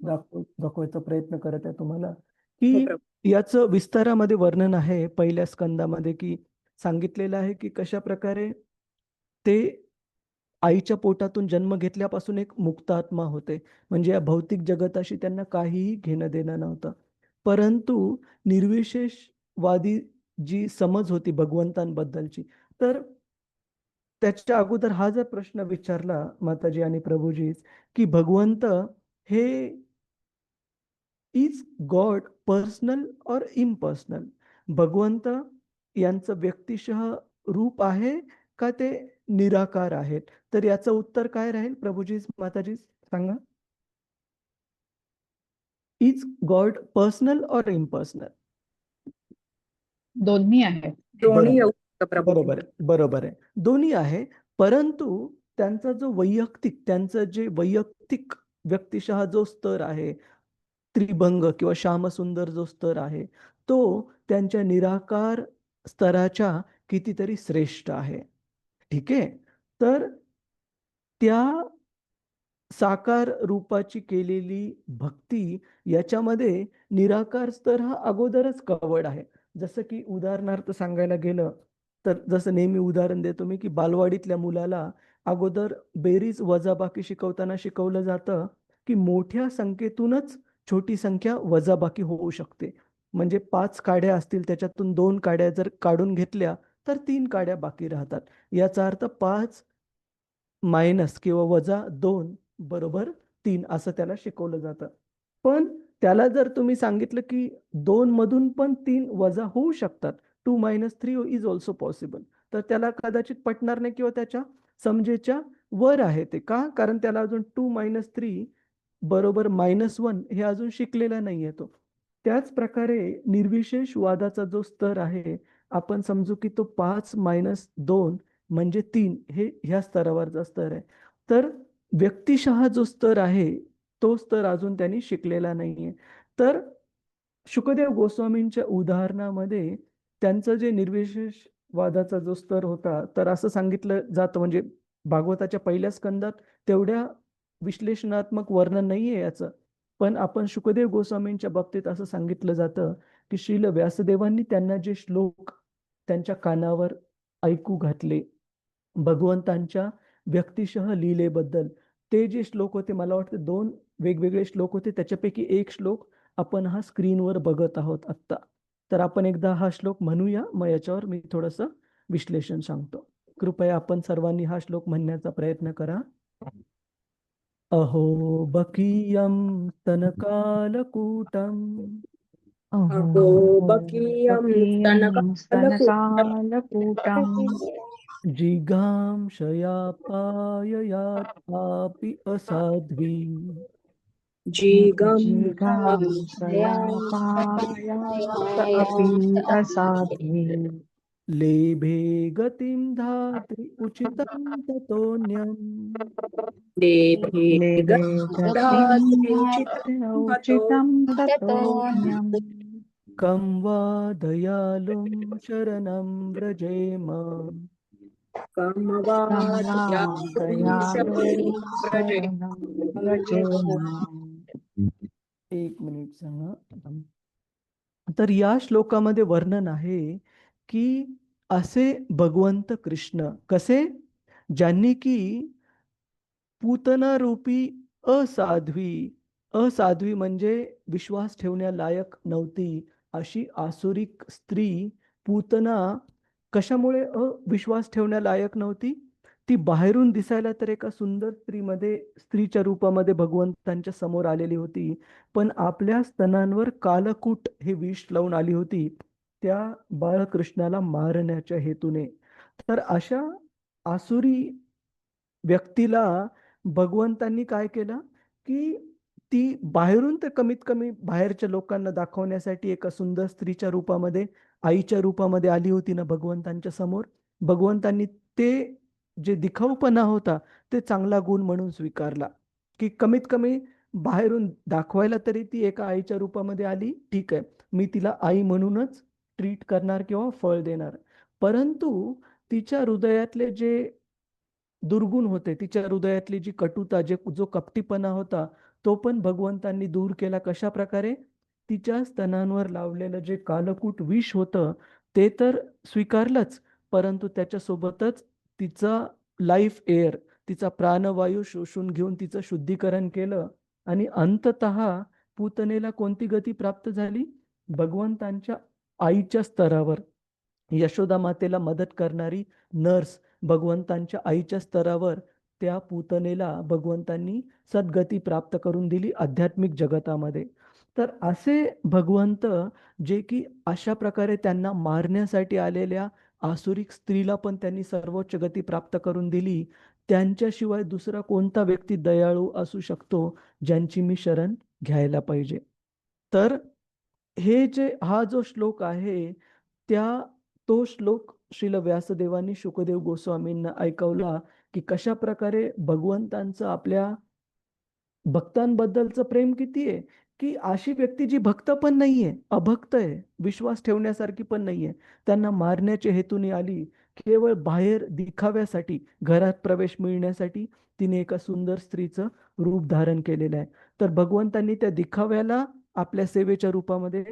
दाखवायचा प्रयत्न करत आहे तुम्हाला हो की प्रभू. याचं विस्तारामध्ये वर्णन आहे पहिल्या स्कंदामध्ये, की सांगितलेलं आहे की कशा प्रकारे ते आईच्या पोटातून जन्म घेतल्यापासून एक मुक्त आत्मा होते. म्हणजे या भौतिक जगताशी त्यांना काहीही घेणं देणं नव्हतं. परंतु निर्विशेषवादी जी समज होती भगवंतांबद्दलची, तर त्याच्या अगोदर हा जर प्रश्न विचारला माताजी आणि प्रभूजीच की भगवंत हे इज गॉड पर्सनल और इम्पर्सनल, भगवंत यांचं व्यक्तिशः रूप आहे का ते निराकार आहेत? तर याचं उत्तर काय राहील प्रभूजी माताजी सांगा. इज गॉड पर्सनल और इम्पर्सनल? दोन्ही आहेत. दोन्ही येऊ शकतं प्रभू. बरोबर आहे, बरोबर आहे, दोन्ही आहे. परंतु त्यांचा जो वैयक्तिक, त्यांचं जे वैयक्तिक व्यक्तिशः जो स्तर आहे, त्रिभंग किंवा श्यामसुंदर जो स्तर आहे, तो त्यांच्या निराकार स्तराच्या कितीतरी श्रेष्ठ आहे. ठीक आहे. तर त्या साकार रूपाची केलेली भक्ती याच्यामध्ये निराकार स्तर हा अगोदरच कवर्ड आहे. जसं की उदाहरणार्थ सांगायला गेलं तर जसं नेहमी उदाहरण देतो मी की बालवाडीतल्या मुलाला अगोदर बेरीज वजाबाकी शिकवताना शिकवलं जातं की मोठ्या संख्येतूनच छोटी संख्या वजाबाकी होऊ शकते. म्हणजे 5 काड्या असतील त्याच्यातून 2 काड्या जर काढून घेतल्या तर 3 काड्या बाकी राहतात. याचा अर्थ 5 मायनस किंवा वजा 2 बरोबर 3 असं त्याला शिकवलं जातं. पण त्याला जर तुम्ही सांगितलं की 2 मधून पण 3 वजा होऊ शकतात, 2 - 3 इज ऑल्सो पॉसिबल, तर त्याला कदाचित पटणार नाही किंवा त्याच्या समजेच्या वर आहे ते. का? कारण त्याला अजून 2 - 3 बरोबर -1 हे अजून शिकलेला नाहीये तो. त्याच प्रकारे निर्विशेष वादाचा जो स्तर आहे, आपण समजू की तो 5 - 2 म्हणजे 3 हे ह्या स्तरावरचा स्तर आहे. तर व्यक्तिशः जो स्तर आहे तो स्तर अजून त्यांनी शिकलेला नाहीये. तर शुकदेव गोस्वामींच्या उदाहरणामध्ये त्यांचं जे निर्विशेष वादाचा जो स्तर होता, तर असं सांगितलं जातं, म्हणजे भागवताच्या पहिल्या स्कंदात तेवढ्या विश्लेषणात्मक वर्णन नाहीये याचं. पण आपण शुकदेव गोस्वामींच्या बाबतीत असं सांगितलं जातं की श्रील व्यासदेवांनी त्यांना जे श्लोक त्यांच्या कानावर ऐकू घातले भगवंतांच्या व्यक्तिशः लीलेबद्दल, ते जे श्लोक होते, मला वाटतं 2 वेगवेगळे श्लोक होते, त्याच्यापैकी एक श्लोक आपण हा स्क्रीनवर बघत आहोत आत्ता. तर आपण एकदा हा श्लोक म्हणूया, मग याच्यावर मी थोडंसं विश्लेषण सांगतो. कृपया आपण सर्वांनी हा श्लोक म्हणण्याचा प्रयत्न करा. अहो बकीयं स्तनकालकूटं अहो बकीयं स्तनकालकूटं जिघांशयापाययात्पापि असाध्वी जिगांसयापायात असाध्वी लेभे गतिं धात्री उचितं ततोऽन्यम् लेभे गतिं उचितं ततोऽन्यम् कं वा दयालुं शरणं व्रजेम. एक मिनिट सांगा. तर या श्लोकामध्ये वर्णन आहे की असे भगवंत कृष्ण कसे, ज्यांनी की पूतना रूपी असाध्वी म्हणजे विश्वास ठेवण्यालायक नव्हती अशी आसुरिक स्त्री, पूतना कशामुळे अविश्वास ठेवण्यालायक नव्हती? ती बाहेरून दिसायला तर एका सुंदर स्त्रीच्या रूपामध्ये भगवंतांच्या समोर आलेली होती, पण आपल्या स्तनांवर कालकूट हे विष लावून आली होती त्या बाळकृष्णाला मारण्याच्या हेतूने. तर अशा आसुरी व्यक्तीला भगवंतांनी काय केलं की ती बाहेरून तर कमीत कमी बाहेरच्या लोकांना दाखवण्यासाठी एका सुंदर स्त्रीच्या रूपामध्ये, आईच्या रूपामध्ये आली होती ना भगवंतांच्या समोर. भगवंतांनी ते जे दिखाऊपणा होता ते चांगला गुण म्हणून स्वीकारला की कमीत कमी बाहेरून दाखवायला तरी ती एका आईच्या रूपामध्ये आली, ठीक आहे, मी तिला आई म्हणूनच ट्रीट करणार किंवा फळ देणार. परंतु तिच्या हृदयातले जे दुर्गुण होते, तिच्या हृदयातली जी कटुता, जो कपटीपणा होता, तो पण भगवंतांनी दूर केला. कशा प्रकारे? तिच्या स्तनांवर लावलेलं जे कालकूट विष होतं ते तर स्वीकारलंच, परंतु त्याच्यासोबतच तिचा लाईफ एअर, तिचा प्राणवायू शोषून घेऊन तिचं शुद्धीकरण केलं. आणि अंततः पूतनेला कोणती गती प्राप्त झाली? भगवंतांच्या आईच्या स्तरावर, यशोदा मातेला मदत करणारी नर्स, भगवंतांच्या आईच्या स्तरावर त्या पूतनेला भगवंतांनी सद्गती प्राप्त करून दिली आध्यात्मिक जगतामध्ये. तर असे भगवंत जे की अशा प्रकारे त्यांना मारण्यासाठी आलेल्या आसुरिक स्त्रीला पण त्यांनी सर्वोच्च गती प्राप्त करून दिली, त्यांच्याशिवाय दुसरा कोणता व्यक्ती दयाळू असू शकतो ज्यांची मी शरण घ्यायला पाहिजे. तर हा जो श्लोक आहे तो श्लोक श्रील व्यासदेवांनी शुकदेव गोस्वामींना ऐकवला की कशा प्रकारे भगवंतांचं आपल्या भक्तांबद्दलचं प्रेम किती आहे, की अशी व्यक्ती जी भक्त पण नाहीये, अभक्त आहे, विश्वास ठेवण्यासारखी पण नाहीये, त्यांना मारण्याच्या हेतूने आली, केवळ बाहेर दिखाव्यासाठी, घरात प्रवेश मिळण्यासाठी तिने एका सुंदर स्त्रीचं रूप धारण केलेलं आहे. तर भगवंतांनी त्या दिखाव्याला आपल्या सेवेच्या रूपामध्ये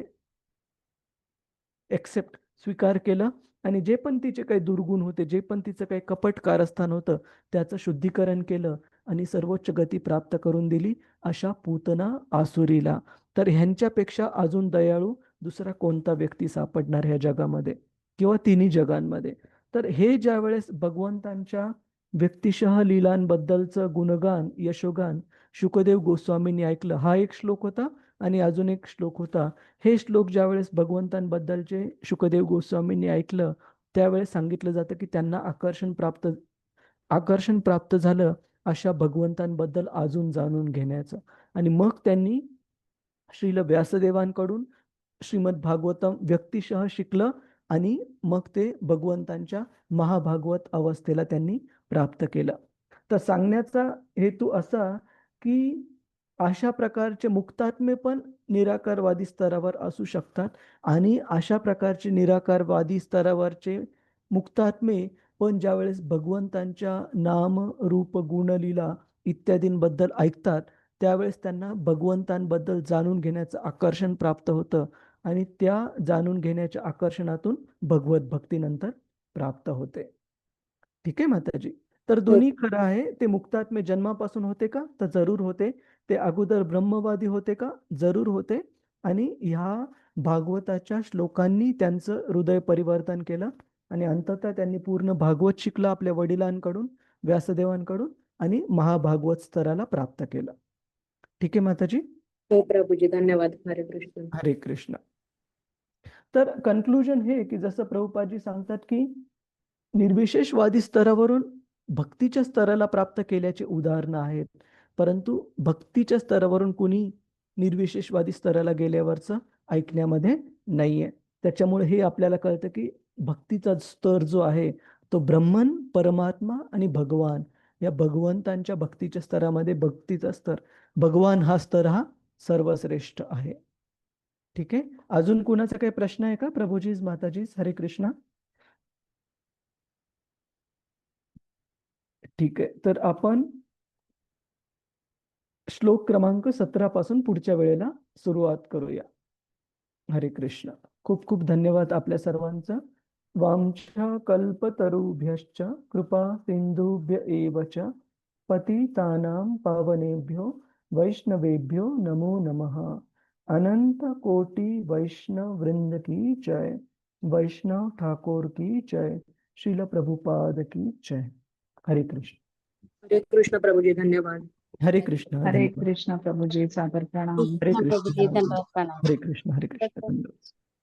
एक्सेप्ट स्वीकार केलं आणि जे पण तिचे काही दुर्गुण होते, जे पण तिचं काही कपट कारस्थान होतं, त्याचं शुद्धीकरण केलं आणि सर्वोच्च गती प्राप्त करून दिली अशा पूतना आसुरीला. तर ह्यांच्यापेक्षा अजून दयाळू दुसरा कोणता व्यक्ती सापडणार ह्या जगामध्ये किंवा तिन्ही जगांमध्ये. तर हे ज्या वेळेस भगवंतांच्या व्यक्तिशः लीलांबद्दलचं गुणगान यशोगान शुकदेव गोस्वामींनी ऐकलं. हा एक श्लोक होता आणि अजून एक श्लोक होता. हे श्लोक ज्यावेळेस भगवंतांबद्दलचे शुकदेव गोस्वामींनी ऐकलं त्यावेळेस सांगितलं जातं की त्यांना आकर्षण प्राप्त झालं अशा भगवंतांबद्दल अजून जाणून घेण्याचं. आणि मग त्यांनी श्रील व्यासदेवांकडून श्रीमद भागवतम व्यक्तिशः शिकलं आणि मग ते भगवंतांच्या महाभागवत अवस्थेला त्यांनी प्राप्त केलं. तर सांगण्याचा हेतू असा की अशा प्रकारचे मुक्तात्मे पण निराकारवादी स्तरावर असू शकतात आणि अशा प्रकारचे निराकारवादी स्तरावरचे मुक्तात्मे पण ज्यावेळेस भगवंतांच्या नाम रूप गुणलीला इत्यादींबद्दल ऐकतात त्यावेळेस त्यांना भगवंतांबद्दल जाणून घेण्याचं आकर्षण प्राप्त होतं आणि त्या जाणून घेण्याच्या आकर्षणातून भगवत भक्ती नंतर प्राप्त होते. ठीक आहे माताजी. तर दोन्ही खरं आहे. ते मुक्तात्मे जन्मापासून होते का? तर जरूर होते. ते अगोदर ब्रह्मवादी होते का? जरूर होते. आणि ह्या भागवताच्या श्लोकांनी त्यांचं हृदय परिवर्तन केलं आणि अंततः त्यांनी पूर्ण भागवत शिकलं आपल्या वडिलांकडून, व्यासदेवांकडून आणि महाभागवत स्तराला प्राप्त केलं. ठीक आहे माताजी. हो प्रभूजी, धन्यवाद. हरे कृष्ण. हरे कृष्ण. तर कन्क्लुजन हे की जसं प्रभुपादजी सांगतात की निर्विशेषवादी स्तरावरून भक्तीच्या स्तराला प्राप्त केल्याचे उदाहरणं आहेत, परंतु भक्तीच्या स्तरावरून कुणी निर्विशेषवादी स्तराला गेल्यावरचं ऐकण्यामध्ये नाहीये. त्याच्यामुळे हे आपल्याला कळतं की भक्तीचा स्तर जो आहे तो ब्रह्मन, परमात्मा आणि भगवान या भगवंतांच्या भक्तीच्या स्तरामध्ये भक्तीचा स्तर, भगवान हा स्तर हा सर्वश्रेष्ठ आहे. ठीक आहे. अजून कुणाचा काही प्रश्न आहे का? प्रभूजी, माताजी, हरे कृष्ण. ठीक आहे. तर आपण श्लोक क्रमांक 17 पासून पुढच्या वेळेला सुरुवात करूया. हरे कृष्ण. खूप खूप धन्यवाद आपल्या सर्वांचं. वांछा कल्पतरुभ्यश्च कृपा सिंधुभ्य एव च पतितानां पावनेभ्यो वैष्णवेभ्यो नमो नमः. अनंत कोटि वैष्णव वृंद की जय. वैष्णव ठाकुर की जय. श्रील प्रभुपाद की जय. हरे कृष्ण. हरे कृष्ण प्रभूजी, धन्यवाद. हरे कृष्ण. हरे धन्यवाद. कृष्ण प्रभुजी, सादर प्रणाम. हरे कृष्ण. प्रभूजी, धन्यवाद. प्रणाम. हरे कृष्ण. हरे कृष्ण. धन्यवाद.